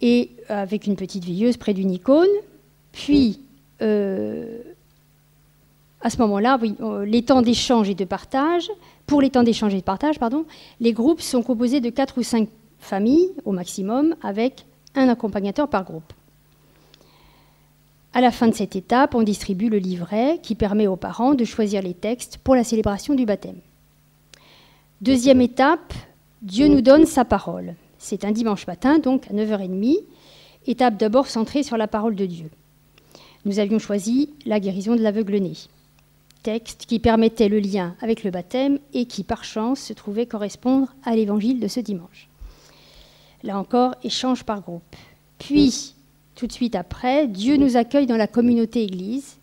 F: et avec une petite veilleuse près d'une icône, puis à ce moment-là, oui, les temps d'échange et de partage, pour les temps d'échange et de partage, les groupes sont composés de 4 ou 5 familles au maximum, avec un accompagnateur par groupe. À la fin de cette étape, on distribue le livret qui permet aux parents de choisir les textes pour la célébration du baptême. Deuxième étape, Dieu nous donne sa parole. C'est un dimanche matin, donc à 9h30, étape d'abord centrée sur la parole de Dieu. Nous avions choisi la guérison de l'aveugle-né, texte qui permettait le lien avec le baptême et qui, par chance, se trouvait correspondre à l'évangile de ce dimanche. Là encore, échange par groupe. Puis, tout de suite après, Dieu nous accueille dans la communauté église.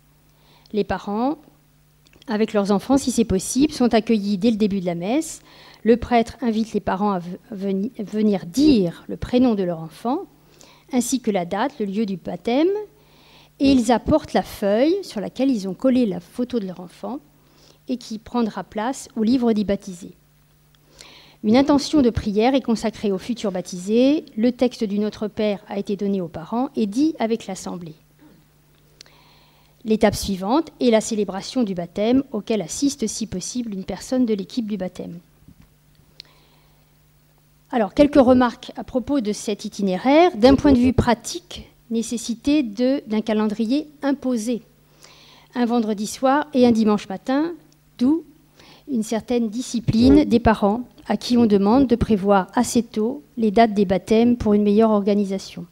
F: Les parents, avec leurs enfants, si c'est possible, sont accueillis dès le début de la messe. Le prêtre invite les parents à venir dire le prénom de leur enfant, ainsi que la date, le lieu du baptême, et ils apportent la feuille sur laquelle ils ont collé la photo de leur enfant et qui prendra place au livre des baptisés. Une intention de prière est consacrée aux futurs baptisés. Le texte du Notre Père a été donné aux parents et dit avec l'Assemblée. L'étape suivante est la célébration du baptême, auquel assiste si possible une personne de l'équipe du baptême. Alors, quelques remarques à propos de cet itinéraire. D'un point de vue pratique, nécessité d'un calendrier imposé, un vendredi soir et un dimanche matin, d'où une certaine discipline des parents à qui on demande de prévoir assez tôt les dates des baptêmes pour une meilleure organisation.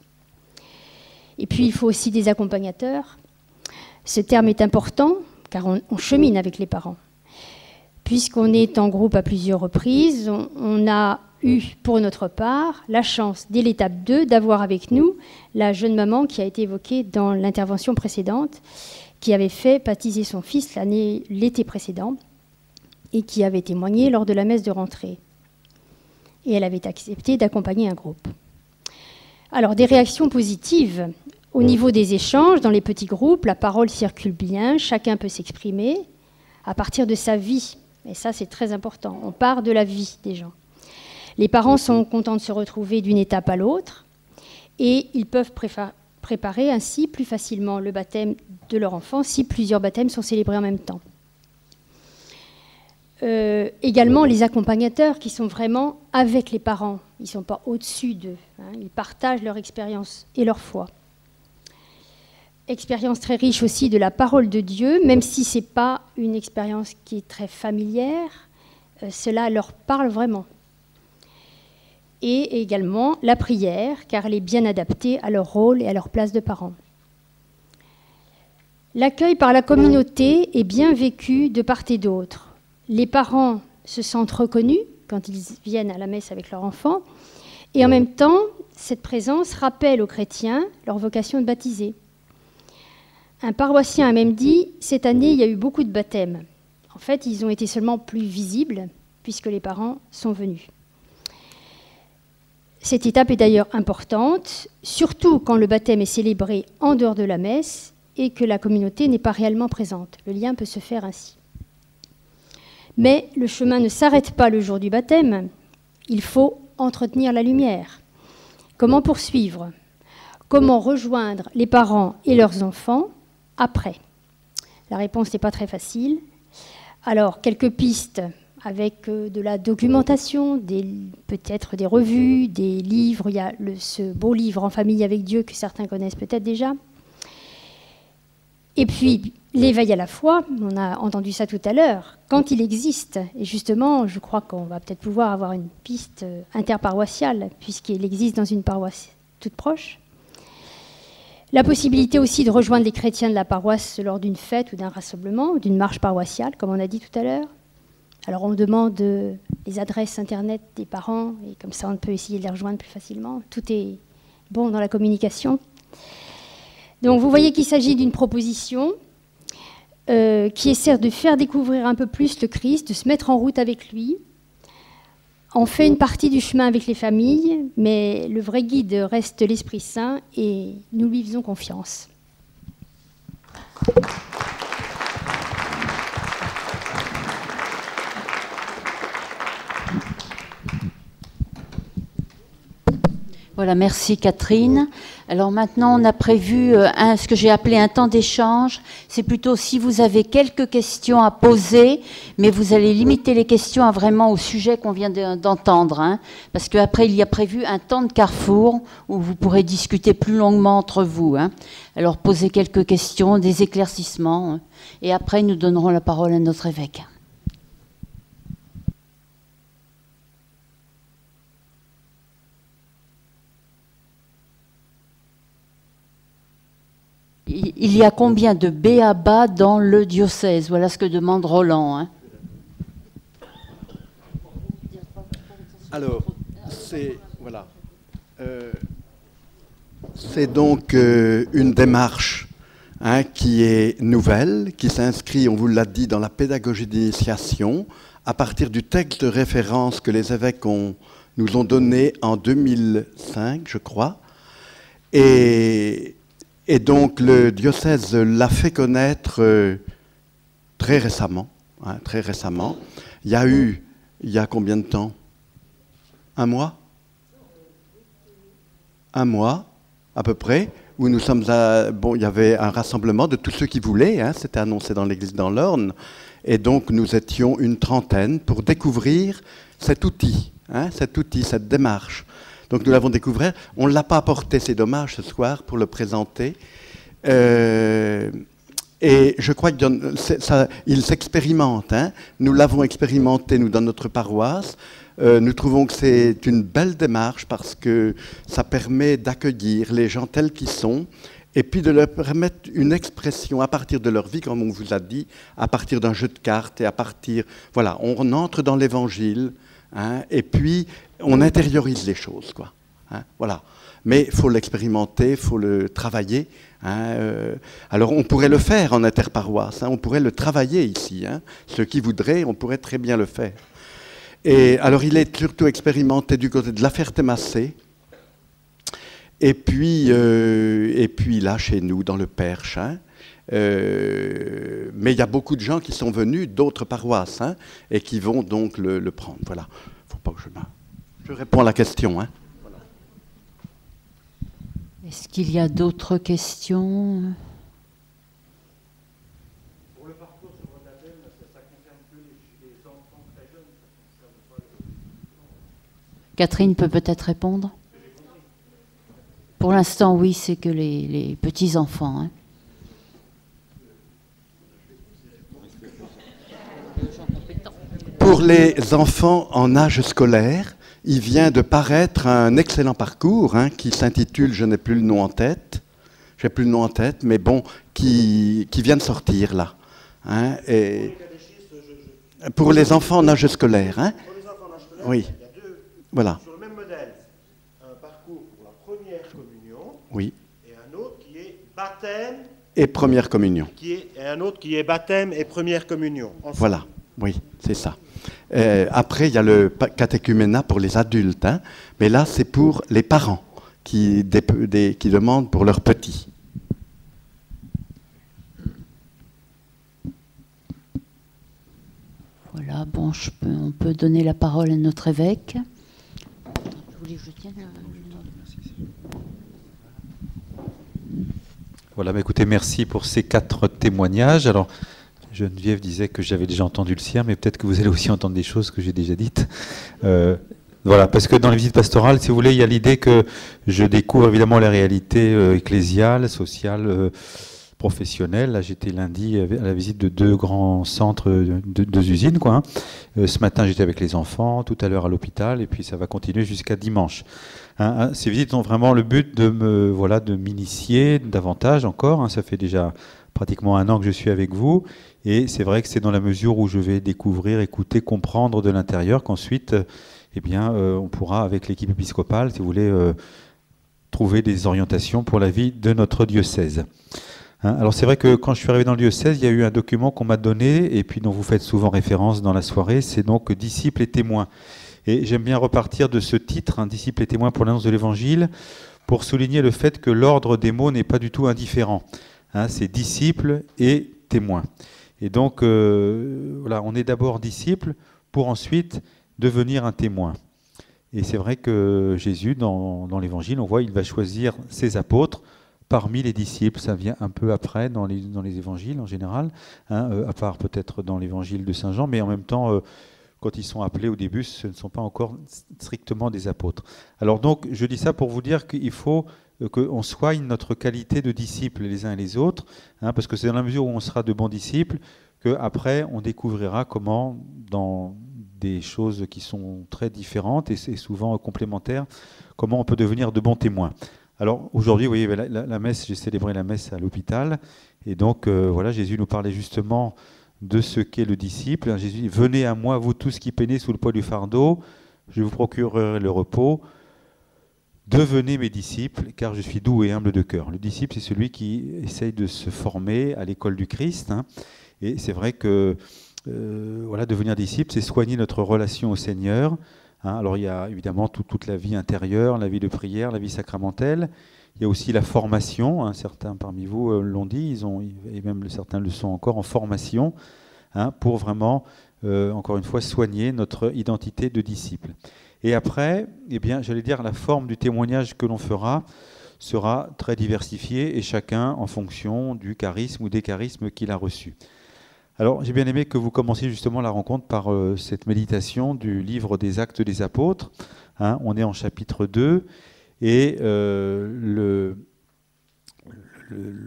F: Et puis il faut aussi des accompagnateurs. Ce terme est important car on chemine avec les parents. Puisqu'on est en groupe à plusieurs reprises, on a eu pour notre part la chance, dès l'étape 2, d'avoir avec nous la jeune maman qui a été évoquée dans l'intervention précédente, qui avait fait baptiser son fils l'été précédent et qui avait témoigné lors de la messe de rentrée. Et elle avait accepté d'accompagner un groupe. Alors, des réactions positives. Au niveau des échanges, dans les petits groupes, la parole circule bien, chacun peut s'exprimer à partir de sa vie. Et ça, c'est très important. On part de la vie des gens. Les parents sont contents de se retrouver d'une étape à l'autre et ils peuvent préparer ainsi plus facilement le baptême de leur enfant si plusieurs baptêmes sont célébrés en même temps. Également les accompagnateurs qui sont vraiment avec les parents. Ils ne sont pas au-dessus d'eux. Ils partagent leur expérience et leur foi. Expérience très riche aussi de la parole de Dieu, même si ce n'est pas une expérience qui est très familière, cela leur parle vraiment. Et également la prière, car elle est bien adaptée à leur rôle et à leur place de parents. L'accueil par la communauté est bien vécu de part et d'autre. Les parents se sentent reconnus quand ils viennent à la messe avec leur enfant, et en même temps, cette présence rappelle aux chrétiens leur vocation de baptiser. Un paroissien a même dit « Cette année, il y a eu beaucoup de baptêmes. En fait, ils ont été seulement plus visibles, puisque les parents sont venus. » Cette étape est d'ailleurs importante, surtout quand le baptême est célébré en dehors de la messe et que la communauté n'est pas réellement présente. Le lien peut se faire ainsi. Mais le chemin ne s'arrête pas le jour du baptême. Il faut entretenir la lumière. Comment poursuivre? Comment rejoindre les parents et leurs enfants après? La réponse n'est pas très facile. Alors, quelques pistes avec de la documentation, peut-être des revues, des livres. Il y a ce beau livre En famille avec Dieu que certains connaissent peut-être déjà. Et puis, l'éveil à la foi, on a entendu ça tout à l'heure, quand il existe. Et justement, je crois qu'on va peut-être pouvoir avoir une piste interparoissiale, puisqu'il existe dans une paroisse toute proche. La possibilité aussi de rejoindre les chrétiens de la paroisse lors d'une fête ou d'un rassemblement, ou d'une marche paroissiale, comme on a dit tout à l'heure. Alors, on demande les adresses Internet des parents, et comme ça, on peut essayer de les rejoindre plus facilement. Tout est bon dans la communication. Donc vous voyez qu'il s'agit d'une proposition qui essaie de faire découvrir un peu plus le Christ, de se mettre en route avec lui. On fait une partie du chemin avec les familles, mais le vrai guide reste l'Esprit Saint et nous lui faisons confiance.
A: Voilà, merci Catherine. Alors maintenant, on a prévu ce que j'ai appelé un temps d'échange. C'est plutôt si vous avez quelques questions à poser, mais vous allez limiter les questions vraiment au sujet qu'on vient d'entendre. Hein, parce qu'après, il y a prévu un temps de carrefour où vous pourrez discuter plus longuement entre vous. Hein. Alors posez quelques questions, des éclaircissements, et après nous donnerons la parole à notre évêque. Il y a combien de b.a.-ba dans le diocèse? Voilà ce que demande Roland. Hein.
G: Alors, c'est donc une démarche qui est nouvelle, qui s'inscrit, on vous l'a dit, dans la pédagogie d'initiation, à partir du texte de référence que les évêques nous ont donné en 2005, je crois. Et donc le diocèse l'a fait connaître très récemment. Très récemment. Il y a combien de temps? Un mois à peu près, où nous sommes il y avait un rassemblement de tous ceux qui voulaient, c'était annoncé dans l'église dans l'Orne, et donc nous étions une trentaine pour découvrir cet outil, cette démarche. Donc nous l'avons découvert, on ne l'a pas apporté, c'est dommage ce soir, pour le présenter. Et je crois qu'il s'expérimente. Nous l'avons expérimenté, nous, dans notre paroisse. Nous trouvons que c'est une belle démarche parce que ça permet d'accueillir les gens tels qu'ils sont et puis de leur permettre une expression à partir de leur vie, comme on vous a dit, à partir d'un jeu de cartes et à partir... Voilà, on entre dans l'Évangile et puis on intériorise les choses, quoi. Voilà. Mais il faut l'expérimenter, il faut le travailler. Alors on pourrait le faire en interparoisse, on pourrait le travailler ici. Ceux qui voudraient, on pourrait très bien le faire. Et alors il est surtout expérimenté du côté de la Ferté-Massé, et puis là chez nous, dans le Perche. Mais il y a beaucoup de gens qui sont venus d'autres paroisses et qui vont donc le prendre. Voilà. Faut pas que je réponds à la question. Voilà.
A: Est-ce qu'il y a d'autres questions?
G: Pour le parcours sur Rodadel, ça concerne que les enfants
A: Catherine peut peut-être répondre. Pour l'instant, oui, c'est que les petits-enfants. Hein.
G: Pour les enfants en âge scolaire, il vient de paraître un excellent parcours qui s'intitule, je n'ai plus le nom en tête, mais bon, qui vient de sortir là. Et pour les enfants en âge scolaire.
E: Pour les enfants en âge scolaire,
G: oui.
E: il y a deux,
G: voilà.
E: Sur le même modèle, un parcours pour la première communion,
G: Oui.
E: Et un autre qui est baptême.
G: Et première communion.
E: Et un autre qui est baptême et première communion. Ensemble.
G: Voilà, oui, c'est ça. Après, il y a le catéchuménat pour les adultes, mais là, c'est pour les parents qui demandent pour leurs petits.
A: Voilà, bon, on peut donner la parole à notre évêque. Vous voulez que je tienne
H: Voilà, bah écoutez, merci pour ces 4 témoignages. Alors, Geneviève disait que j'avais déjà entendu le sien, mais peut-être que vous allez aussi entendre des choses que j'ai déjà dites. Voilà, parce que dans les visites pastorales, si vous voulez, il y a l'idée que je découvre évidemment la réalité ecclésiale, sociale, professionnelle. Là, j'étais lundi à la visite de 2 grands centres, 2 usines, quoi. Ce matin, j'étais avec les enfants, tout à l'heure à l'hôpital, et puis ça va continuer jusqu'à dimanche. Ces visites ont vraiment le but de m'initier davantage encore. Ça fait déjà pratiquement 1 an que je suis avec vous, et c'est vrai que c'est dans la mesure où je vais découvrir, écouter, comprendre de l'intérieur qu'ensuite, on pourra, avec l'équipe épiscopale, si vous voulez, trouver des orientations pour la vie de notre diocèse. Alors c'est vrai que quand je suis arrivé dans le diocèse, il y a eu un document qu'on m'a donné, et puis dont vous faites souvent référence dans la soirée, c'est donc « Disciples et témoins ». Et j'aime bien repartir de ce titre, Disciples et témoins pour l'annonce de l'Évangile, pour souligner le fait que l'ordre des mots n'est pas du tout indifférent. C'est disciples et témoins. Et donc, voilà, on est d'abord disciple pour ensuite devenir un témoin. Et c'est vrai que Jésus, dans l'Évangile, on voit, il va choisir ses apôtres parmi les disciples. Ça vient un peu après dans les Évangiles en général, à part peut-être dans l'Évangile de Saint Jean, mais en même temps, quand ils sont appelés au début, ce ne sont pas encore strictement des apôtres. Alors donc, je dis ça pour vous dire qu'il faut qu'on soigne notre qualité de disciples les uns et les autres, parce que c'est dans la mesure où on sera de bons disciples qu'après on découvrira comment, dans des choses qui sont très différentes et c'est souvent complémentaires, comment on peut devenir de bons témoins. Alors aujourd'hui, vous voyez, la messe, j'ai célébré la messe à l'hôpital, et donc voilà, Jésus nous parlait justement de ce qu'est le disciple. Jésus dit « Venez à moi, vous tous qui peinez sous le poids du fardeau, je vous procurerai le repos. Devenez mes disciples, car je suis doux et humble de cœur. » Le disciple, c'est celui qui essaye de se former à l'école du Christ. Et c'est vrai que devenir disciple, c'est soigner notre relation au Seigneur. Alors il y a évidemment toute la vie intérieure, la vie de prière, la vie sacramentelle. Il y a aussi la formation. Certains parmi vous l'ont dit, et même certains le sont encore en formation, pour vraiment, encore une fois, soigner notre identité de disciple. Et après, j'allais dire, la forme du témoignage que l'on fera sera très diversifiée et chacun en fonction du charisme ou des charismes qu'il a reçus. Alors, j'ai bien aimé que vous commenciez justement la rencontre par cette méditation du livre des Actes des Apôtres. On est en chapitre 2 et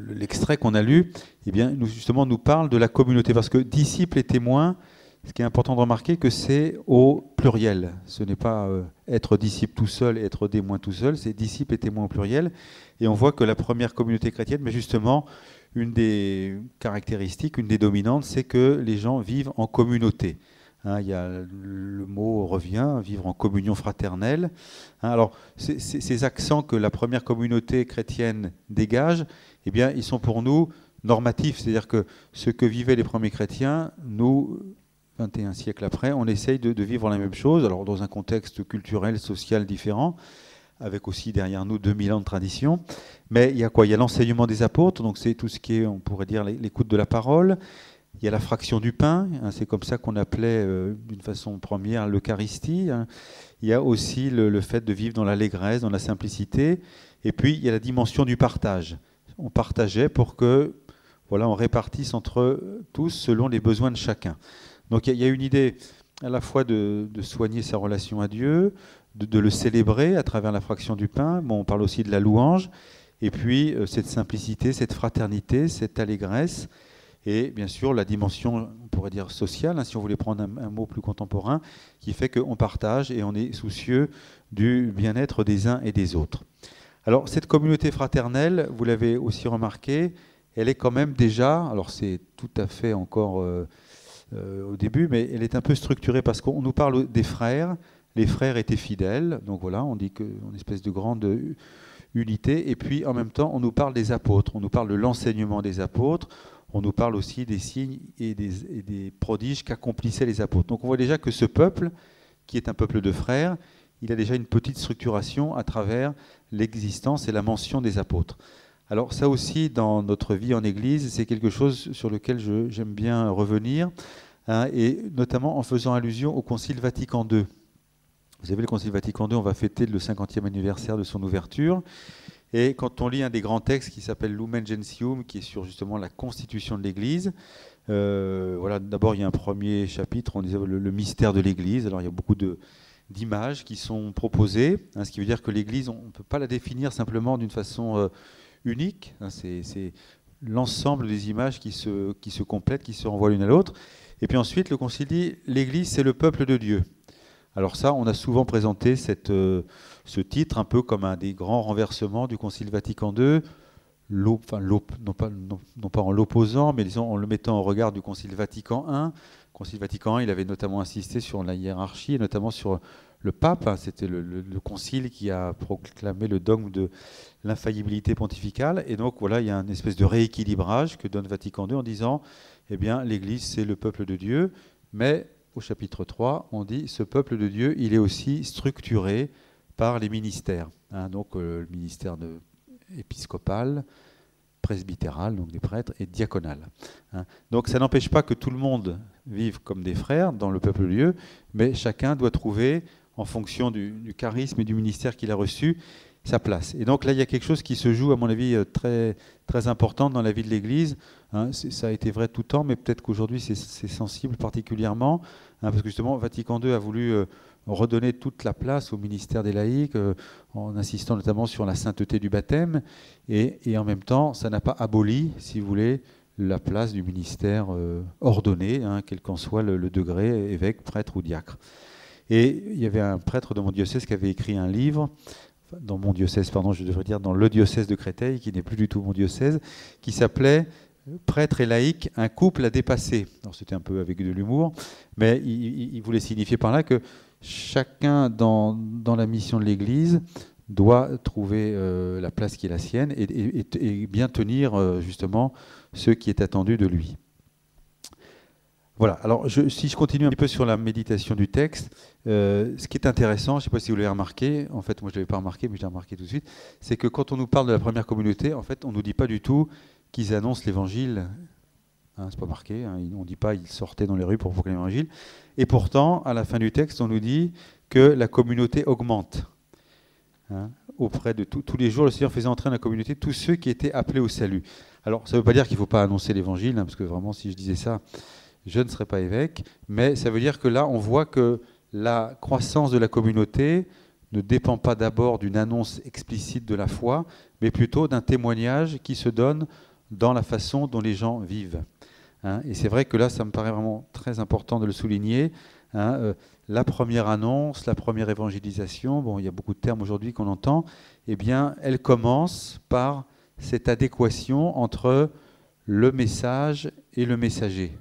H: l'extrait qu'on a lu, nous parle de la communauté, parce que disciples et témoins, ce qui est important de remarquer, que c'est au pluriel. Ce n'est pas être disciple tout seul et être témoin tout seul, c'est disciples et témoins au pluriel. Et on voit que la première communauté chrétienne, mais justement, une des caractéristiques, une des dominantes, c'est que les gens vivent en communauté. Le mot revient, vivre en communion fraternelle. Alors, ces accents que la première communauté chrétienne dégage, ils sont pour nous normatifs. C'est-à-dire que ce que vivaient les premiers chrétiens, nous, 21 siècles après, on essaye de vivre la même chose, alors dans un contexte culturel, social différent, avec aussi derrière nous 2000 ans de tradition. Mais il y a quoi ? Il y a l'enseignement des apôtres, donc c'est tout ce qui est, on pourrait dire, l'écoute de la parole. Il y a la fraction du pain, c'est comme ça qu'on appelait d'une façon première l'Eucharistie. Il y a aussi le fait de vivre dans l'allégresse, dans la simplicité. Et puis il y a la dimension du partage. On partageait pour que, on répartisse entre tous selon les besoins de chacun. Donc il y a une idée à la fois de soigner sa relation à Dieu, de le célébrer à travers la fraction du pain. Bon, on parle aussi de la louange. Et puis, cette simplicité, cette fraternité, cette allégresse. Et bien sûr, la dimension, on pourrait dire sociale, hein, si on voulait prendre un mot plus contemporain, qui fait qu'on partage et on est soucieux du bien-être des uns et des autres. Alors, cette communauté fraternelle, vous l'avez aussi remarqué, elle est quand même déjà, alors c'est tout à fait encore au début, mais elle est un peu structurée parce qu'on nous parle des frères. Les frères étaient fidèles, donc voilà, on dit qu'une espèce de grande unité. Et puis, en même temps, on nous parle des apôtres, on nous parle de l'enseignement des apôtres. On nous parle aussi des signes et des prodiges qu'accomplissaient les apôtres. Donc on voit déjà que ce peuple, qui est un peuple de frères, il a déjà une petite structuration à travers l'existence et la mention des apôtres. Alors ça aussi, dans notre vie en Église, c'est quelque chose sur lequel j'aime bien revenir, hein, et notamment en faisant allusion au Concile Vatican II. Vous savez, le Concile Vatican II, on va fêter le 50e anniversaire de son ouverture. Et quand on lit un des grands textes qui s'appelle Lumen Gentium, qui est sur justement la constitution de l'Église, voilà, d'abord il y a un premier chapitre, on disait le mystère de l'Église. Alors il y a beaucoup d'images qui sont proposées, hein, ce qui veut dire que l'Église, on ne peut pas la définir simplement d'une façon unique. Hein, c'est l'ensemble des images qui se complètent, qui se renvoient l'une à l'autre. Et puis ensuite, le Concile dit l'Église, c'est le peuple de Dieu. Alors ça, on a souvent présenté ce titre un peu comme un des grands renversements du Concile Vatican II, non pas en l'opposant, mais disons en le mettant en regard du Concile Vatican I. Le Concile Vatican I, il avait notamment insisté sur la hiérarchie, et notamment sur le pape. Hein, c'était le concile qui a proclamé le dogme de l'infaillibilité pontificale. Et donc voilà, il y a une espèce de rééquilibrage que donne Vatican II en disant, eh bien, l'Église, c'est le peuple de Dieu, mais au chapitre 3, on dit ce peuple de Dieu, il est aussi structuré par les ministères. Hein, donc le ministère épiscopal, presbytéral, donc des prêtres, et diaconal. Hein. Donc ça n'empêche pas que tout le monde vive comme des frères dans le peuple de Dieu, mais chacun doit trouver, en fonction du charisme et du ministère qu'il a reçu, sa place. Et donc là, il y a quelque chose qui se joue, à mon avis, très, très important dans la vie de l'Église. Hein, ça a été vrai tout le temps, mais peut-être qu'aujourd'hui, c'est sensible particulièrement, hein, parce que justement, Vatican II a voulu redonner toute la place au ministère des laïcs, en insistant notamment sur la sainteté du baptême, et en même temps, ça n'a pas aboli, si vous voulez, la place du ministère ordonné, hein, quel qu'en soit le degré, évêque, prêtre ou diacre. Et il y avait un prêtre de mon diocèse qui avait écrit un livre, dans mon diocèse, pardon, je devrais dire dans le diocèse de Créteil, qui n'est plus du tout mon diocèse, qui s'appelait « Prêtre et laïc, un couple à dépasser ». Alors c'était un peu avec de l'humour, mais il voulait signifier par là que chacun dans la mission de l'Église doit trouver la place qui est la sienne et bien tenir justement ce qui est attendu de lui. Voilà, alors si je continue un petit peu sur la méditation du texte, ce qui est intéressant, je ne sais pas si vous l'avez remarqué, en fait moi je ne l'avais pas remarqué, mais je l'ai remarqué tout de suite, c'est que quand on nous parle de la première communauté, en fait on ne nous dit pas du tout qu'ils annoncent l'évangile, hein, c'est pas marqué, hein, on ne dit pas qu'ils sortaient dans les rues pour proclamer l'évangile, et pourtant à la fin du texte on nous dit que la communauté augmente. Hein, auprès de tous les jours, le Seigneur faisait entrer dans la communauté tous ceux qui étaient appelés au salut. Alors ça ne veut pas dire qu'il ne faut pas annoncer l'évangile, hein, parce que vraiment si je disais ça, je ne serai pas évêque, mais ça veut dire que là, on voit que la croissance de la communauté ne dépend pas d'abord d'une annonce explicite de la foi, mais plutôt d'un témoignage qui se donne dans la façon dont les gens vivent. Hein, et c'est vrai que là, ça me paraît vraiment très important de le souligner. Hein, la première annonce, la première évangélisation, bon, il y a beaucoup de termes aujourd'hui qu'on entend, eh bien, elle commence par cette adéquation entre le message et le messager.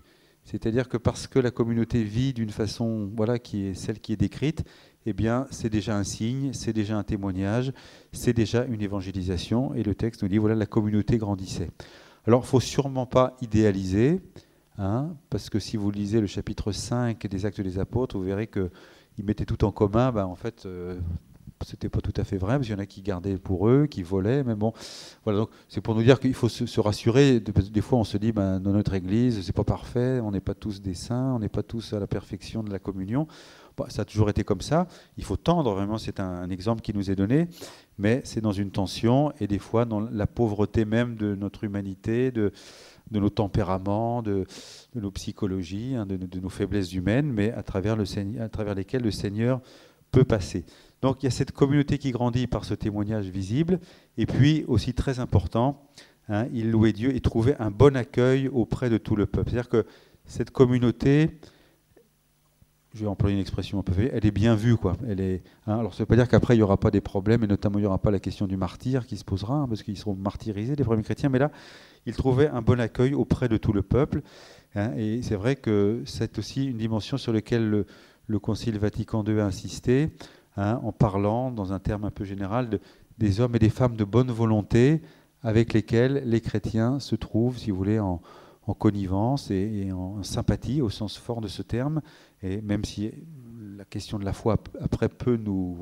H: C'est-à-dire que parce que la communauté vit d'une façon qui est celle qui est décrite, eh bien, c'est déjà un signe, c'est déjà un témoignage, c'est déjà une évangélisation. Et le texte nous dit, voilà, la communauté grandissait. Alors, il ne faut sûrement pas idéaliser, hein, parce que si vous lisez le chapitre 5 des Actes des Apôtres, vous verrez qu'ils mettaient tout en commun. Ben, en fait, c'était pas tout à fait vrai, parce qu'il y en a qui gardaient pour eux, qui volaient, mais bon, voilà, donc c'est pour nous dire qu'il faut se rassurer. Des fois, on se dit, dans notre Église, c'est pas parfait, on n'est pas tous des saints, on n'est pas tous à la perfection de la communion. Bon, ça a toujours été comme ça. Il faut tendre, vraiment, c'est un exemple qui nous est donné, mais c'est dans une tension, et des fois, dans la pauvreté même de notre humanité, de nos tempéraments, de nos psychologies, hein, de nos faiblesses humaines, mais à travers lesquelles le Seigneur peut passer. Donc il y a cette communauté qui grandit par ce témoignage visible, et puis aussi très important, hein, il louait Dieu et trouvait un bon accueil auprès de tout le peuple. C'est-à-dire que cette communauté, je vais employer une expression un peu vieille, elle est bien vue, quoi. Elle est, hein, alors ça ne veut pas dire qu'après il n'y aura pas des problèmes, et notamment il n'y aura pas la question du martyr qui se posera, hein, parce qu'ils seront martyrisés, les premiers chrétiens, mais là, il trouvait un bon accueil auprès de tout le peuple, hein, et c'est vrai que c'est aussi une dimension sur laquelle le Concile Vatican II a insisté, hein, en parlant, dans un terme un peu général, des hommes et des femmes de bonne volonté avec lesquels les chrétiens se trouvent, si vous voulez, en connivence et en sympathie, au sens fort de ce terme, et même si la question de la foi après peut nous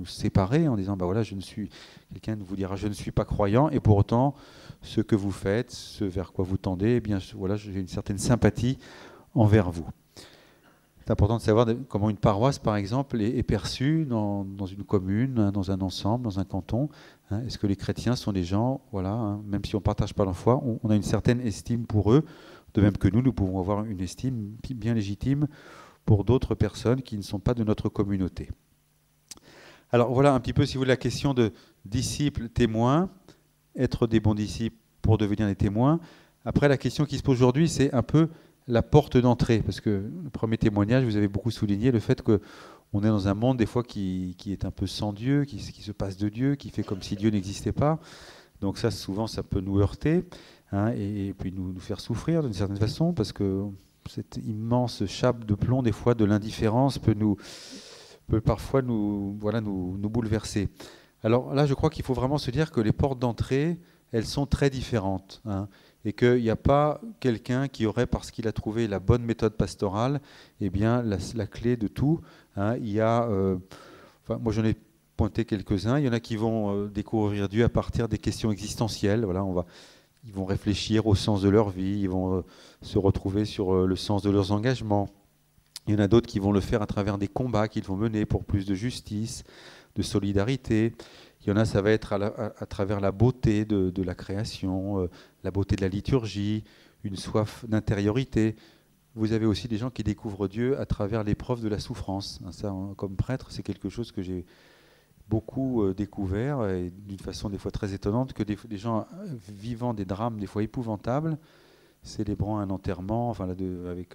H: séparer en disant, voilà, quelqu'un vous dira, je ne suis pas croyant, et pour autant, ce que vous faites, ce vers quoi vous tendez, eh bien, voilà, j'ai une certaine sympathie envers vous. C'est important de savoir comment une paroisse, par exemple, est perçue dans une commune, hein, dans un ensemble, dans un canton. Hein. Est-ce que les chrétiens sont des gens, voilà, hein, même si on ne partage pas leur foi, on a une certaine estime pour eux, de même que nous pouvons avoir une estime bien légitime pour d'autres personnes qui ne sont pas de notre communauté. Alors voilà un petit peu, si vous voulez, la question de disciples, témoins, être des bons disciples pour devenir des témoins. Après, la question qui se pose aujourd'hui, c'est un peu la porte d'entrée, parce que le premier témoignage, vous avez beaucoup souligné le fait qu'on est dans un monde des fois qui est un peu sans Dieu, qui se passe de Dieu, qui fait comme si Dieu n'existait pas. Donc ça, souvent, ça peut nous heurter, hein, et puis nous faire souffrir d'une certaine façon, parce que cette immense chape de plomb, des fois, de l'indifférence peut parfois nous bouleverser. Alors là, je crois qu'il faut vraiment se dire que les portes d'entrée, elles sont très différentes, hein, et qu'il n'y a pas quelqu'un qui aurait, parce qu'il a trouvé la bonne méthode pastorale, eh bien, la clé de tout. Hein. Il y a, moi j'en ai pointé quelques-uns, il y en a qui vont découvrir Dieu à partir des questions existentielles. Voilà, ils vont réfléchir au sens de leur vie, ils vont se retrouver sur le sens de leurs engagements. Il y en a d'autres qui vont le faire à travers des combats qu'ils vont mener pour plus de justice, de solidarité. Il y en a, ça va être à travers la beauté de la création, la beauté de la liturgie, une soif d'intériorité. Vous avez aussi des gens qui découvrent Dieu à travers l'épreuve de la souffrance. Ça, comme prêtre, c'est quelque chose que j'ai beaucoup découvert, et d'une façon des fois très étonnante, que des gens vivant des drames des fois épouvantables, célébrant un enterrement, avec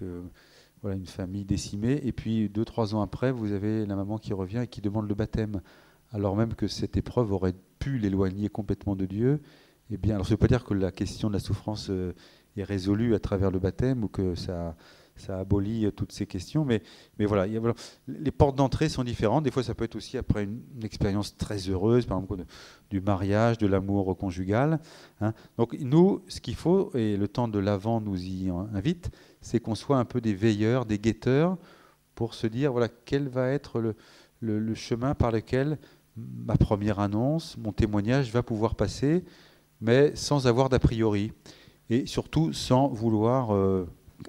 H: une famille décimée, et puis 2-3 ans après, vous avez la maman qui revient et qui demande le baptême, alors même que cette épreuve aurait pu l'éloigner complètement de Dieu. Eh bien, alors ça ne veut pas dire que la question de la souffrance est résolue à travers le baptême, ou que ça abolit toutes ces questions, mais voilà, les portes d'entrée sont différentes. Des fois, ça peut être aussi après une expérience très heureuse, par exemple du mariage, de l'amour conjugal. Hein. Donc nous, ce qu'il faut, et le temps de l'Avent nous y invite, c'est qu'on soit un peu des veilleurs, des guetteurs, pour se dire, voilà, quel va être le chemin par lequel ma première annonce, mon témoignage va pouvoir passer, mais sans avoir d'a priori, et surtout sans vouloir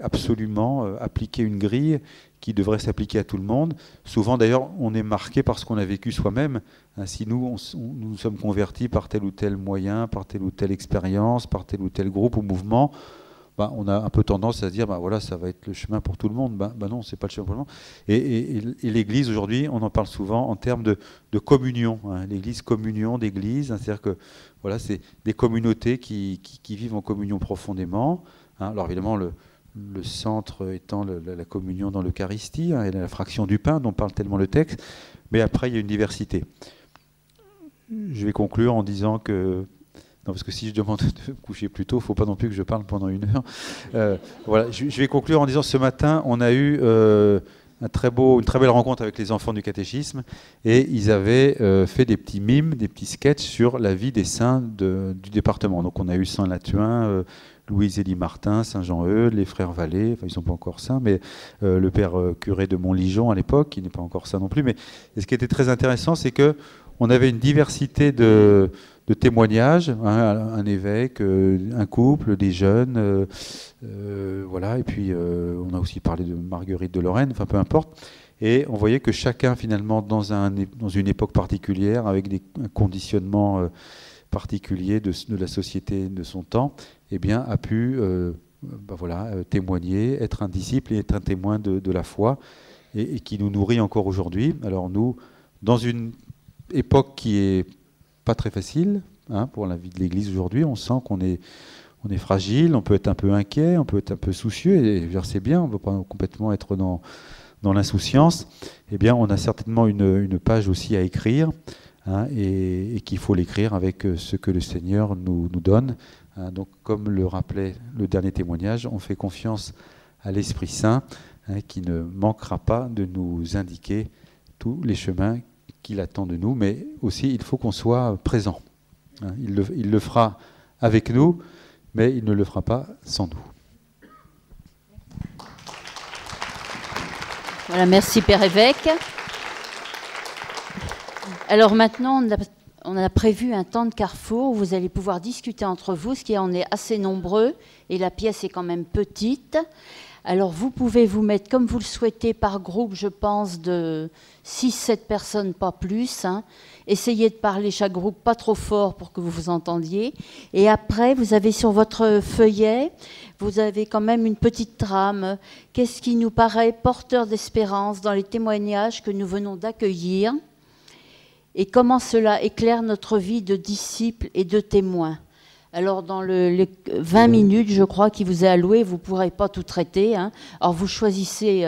H: absolument appliquer une grille qui devrait s'appliquer à tout le monde. Souvent d'ailleurs on est marqué par ce qu'on a vécu soi-même. Si nous nous sommes convertis par tel ou tel moyen, par telle ou telle expérience, par tel ou tel groupe ou mouvement, on a un peu tendance à se dire voilà, ça va être le chemin pour tout le monde. Non, c'est pas le chemin pour tout le monde. Et l'Église aujourd'hui, on en parle souvent en termes de communion, hein, l'Église communion d'Église, hein, c'est-à-dire que voilà, c'est des communautés qui vivent en communion profondément. Hein. Alors évidemment le centre étant la communion dans l'Eucharistie, hein, et la fraction du pain dont parle tellement le texte, mais après il y a une diversité. Je vais conclure en disant que non, parce que si je demande de me coucher plus tôt, il ne faut pas non plus que je parle pendant 1 heure. Voilà, je vais conclure en disant ce matin, on a eu une très belle rencontre avec les enfants du catéchisme, et ils avaient fait des petits mimes, des petits sketchs sur la vie des saints du département. Donc on a eu Saint-Latuin, Louise-Élie Martin, Saint-Jean-Eudes, les frères Vallée, enfin ils ne sont pas encore saints, mais le père curé de Montligeon à l'époque, qui n'est pas encore saint non plus. Mais ce qui était très intéressant, c'est qu'on avait une diversité de témoignages, hein, un évêque, un couple, des jeunes, voilà, et puis on a aussi parlé de Marguerite de Lorraine, enfin peu importe, et on voyait que chacun finalement dans une époque particulière, avec un conditionnement particulier de la société de son temps, eh bien, a pu témoigner, être un disciple et être un témoin de la foi, et qui nous nourrit encore aujourd'hui. Alors nous, dans une époque qui est pas très facile pour la vie de l'Église aujourd'hui. On sent qu'on est fragile, on peut être un peu inquiet, on peut être un peu soucieux, et c'est bien, on ne veut pas complètement être dans l'insouciance. Eh bien, on a certainement une page aussi à écrire, et qu'il faut l'écrire avec ce que le Seigneur nous donne. Donc, comme le rappelait le dernier témoignage, on fait confiance à l'Esprit Saint, qui ne manquera pas de nous indiquer tous les chemins qu'il attend de nous, mais aussi il faut qu'on soit présent. Il le fera avec nous, mais il ne le fera pas sans nous.
A: Voilà, merci Père Évêque. Alors maintenant, on a prévu un temps de carrefour où vous allez pouvoir discuter entre vous, ce qui en est assez nombreux, et la pièce est quand même petite. Alors vous pouvez vous mettre comme vous le souhaitez par groupe, je pense, de 6-7 personnes, pas plus. Essayez de parler chaque groupe pas trop fort pour que vous vous entendiez. Et après, vous avez sur votre feuillet, vous avez quand même une petite trame. Qu'est-ce qui nous paraît porteur d'espérance dans les témoignages que nous venons d'accueillir? Et comment cela éclaire notre vie de disciples et de témoins? Alors, dans les 20 minutes, je crois, qui vous est alloué, vous ne pourrez pas tout traiter. Alors, vous choisissez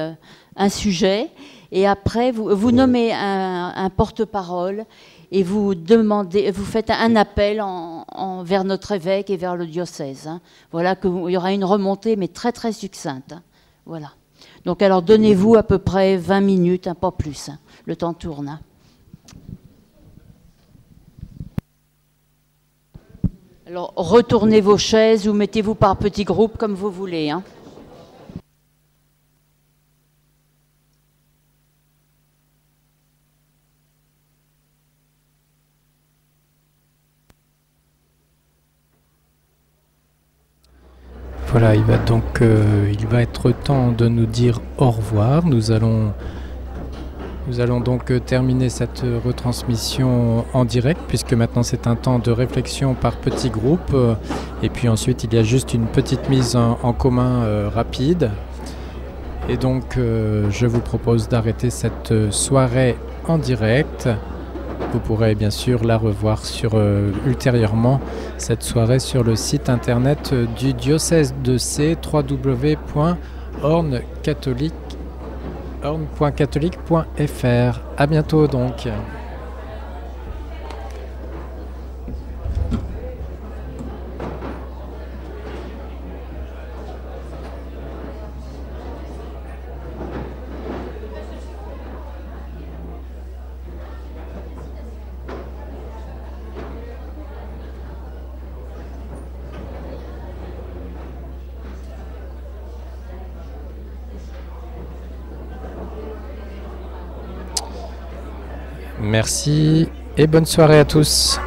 A: un sujet et après, vous nommez un porte-parole et vous faites un appel vers notre évêque et vers le diocèse. Voilà, qu'il y aura une remontée, mais très, très succincte. Voilà. Donc, alors, donnez-vous à peu près 20 minutes, pas plus. Le temps tourne. Alors, retournez vos chaises ou mettez-vous par petits groupes comme vous voulez.
I: Voilà, il va être temps de nous dire au revoir. Nous allons donc terminer cette retransmission en direct, puisque maintenant c'est un temps de réflexion par petits groupes. Et puis ensuite, il y a juste une petite mise en commun rapide. Et donc, je vous propose d'arrêter cette soirée en direct. Vous pourrez bien sûr la revoir ultérieurement, cette soirée, sur le site internet du diocèse de C, www.orne.catholique.fr. À bientôt donc. Merci et bonne soirée à tous.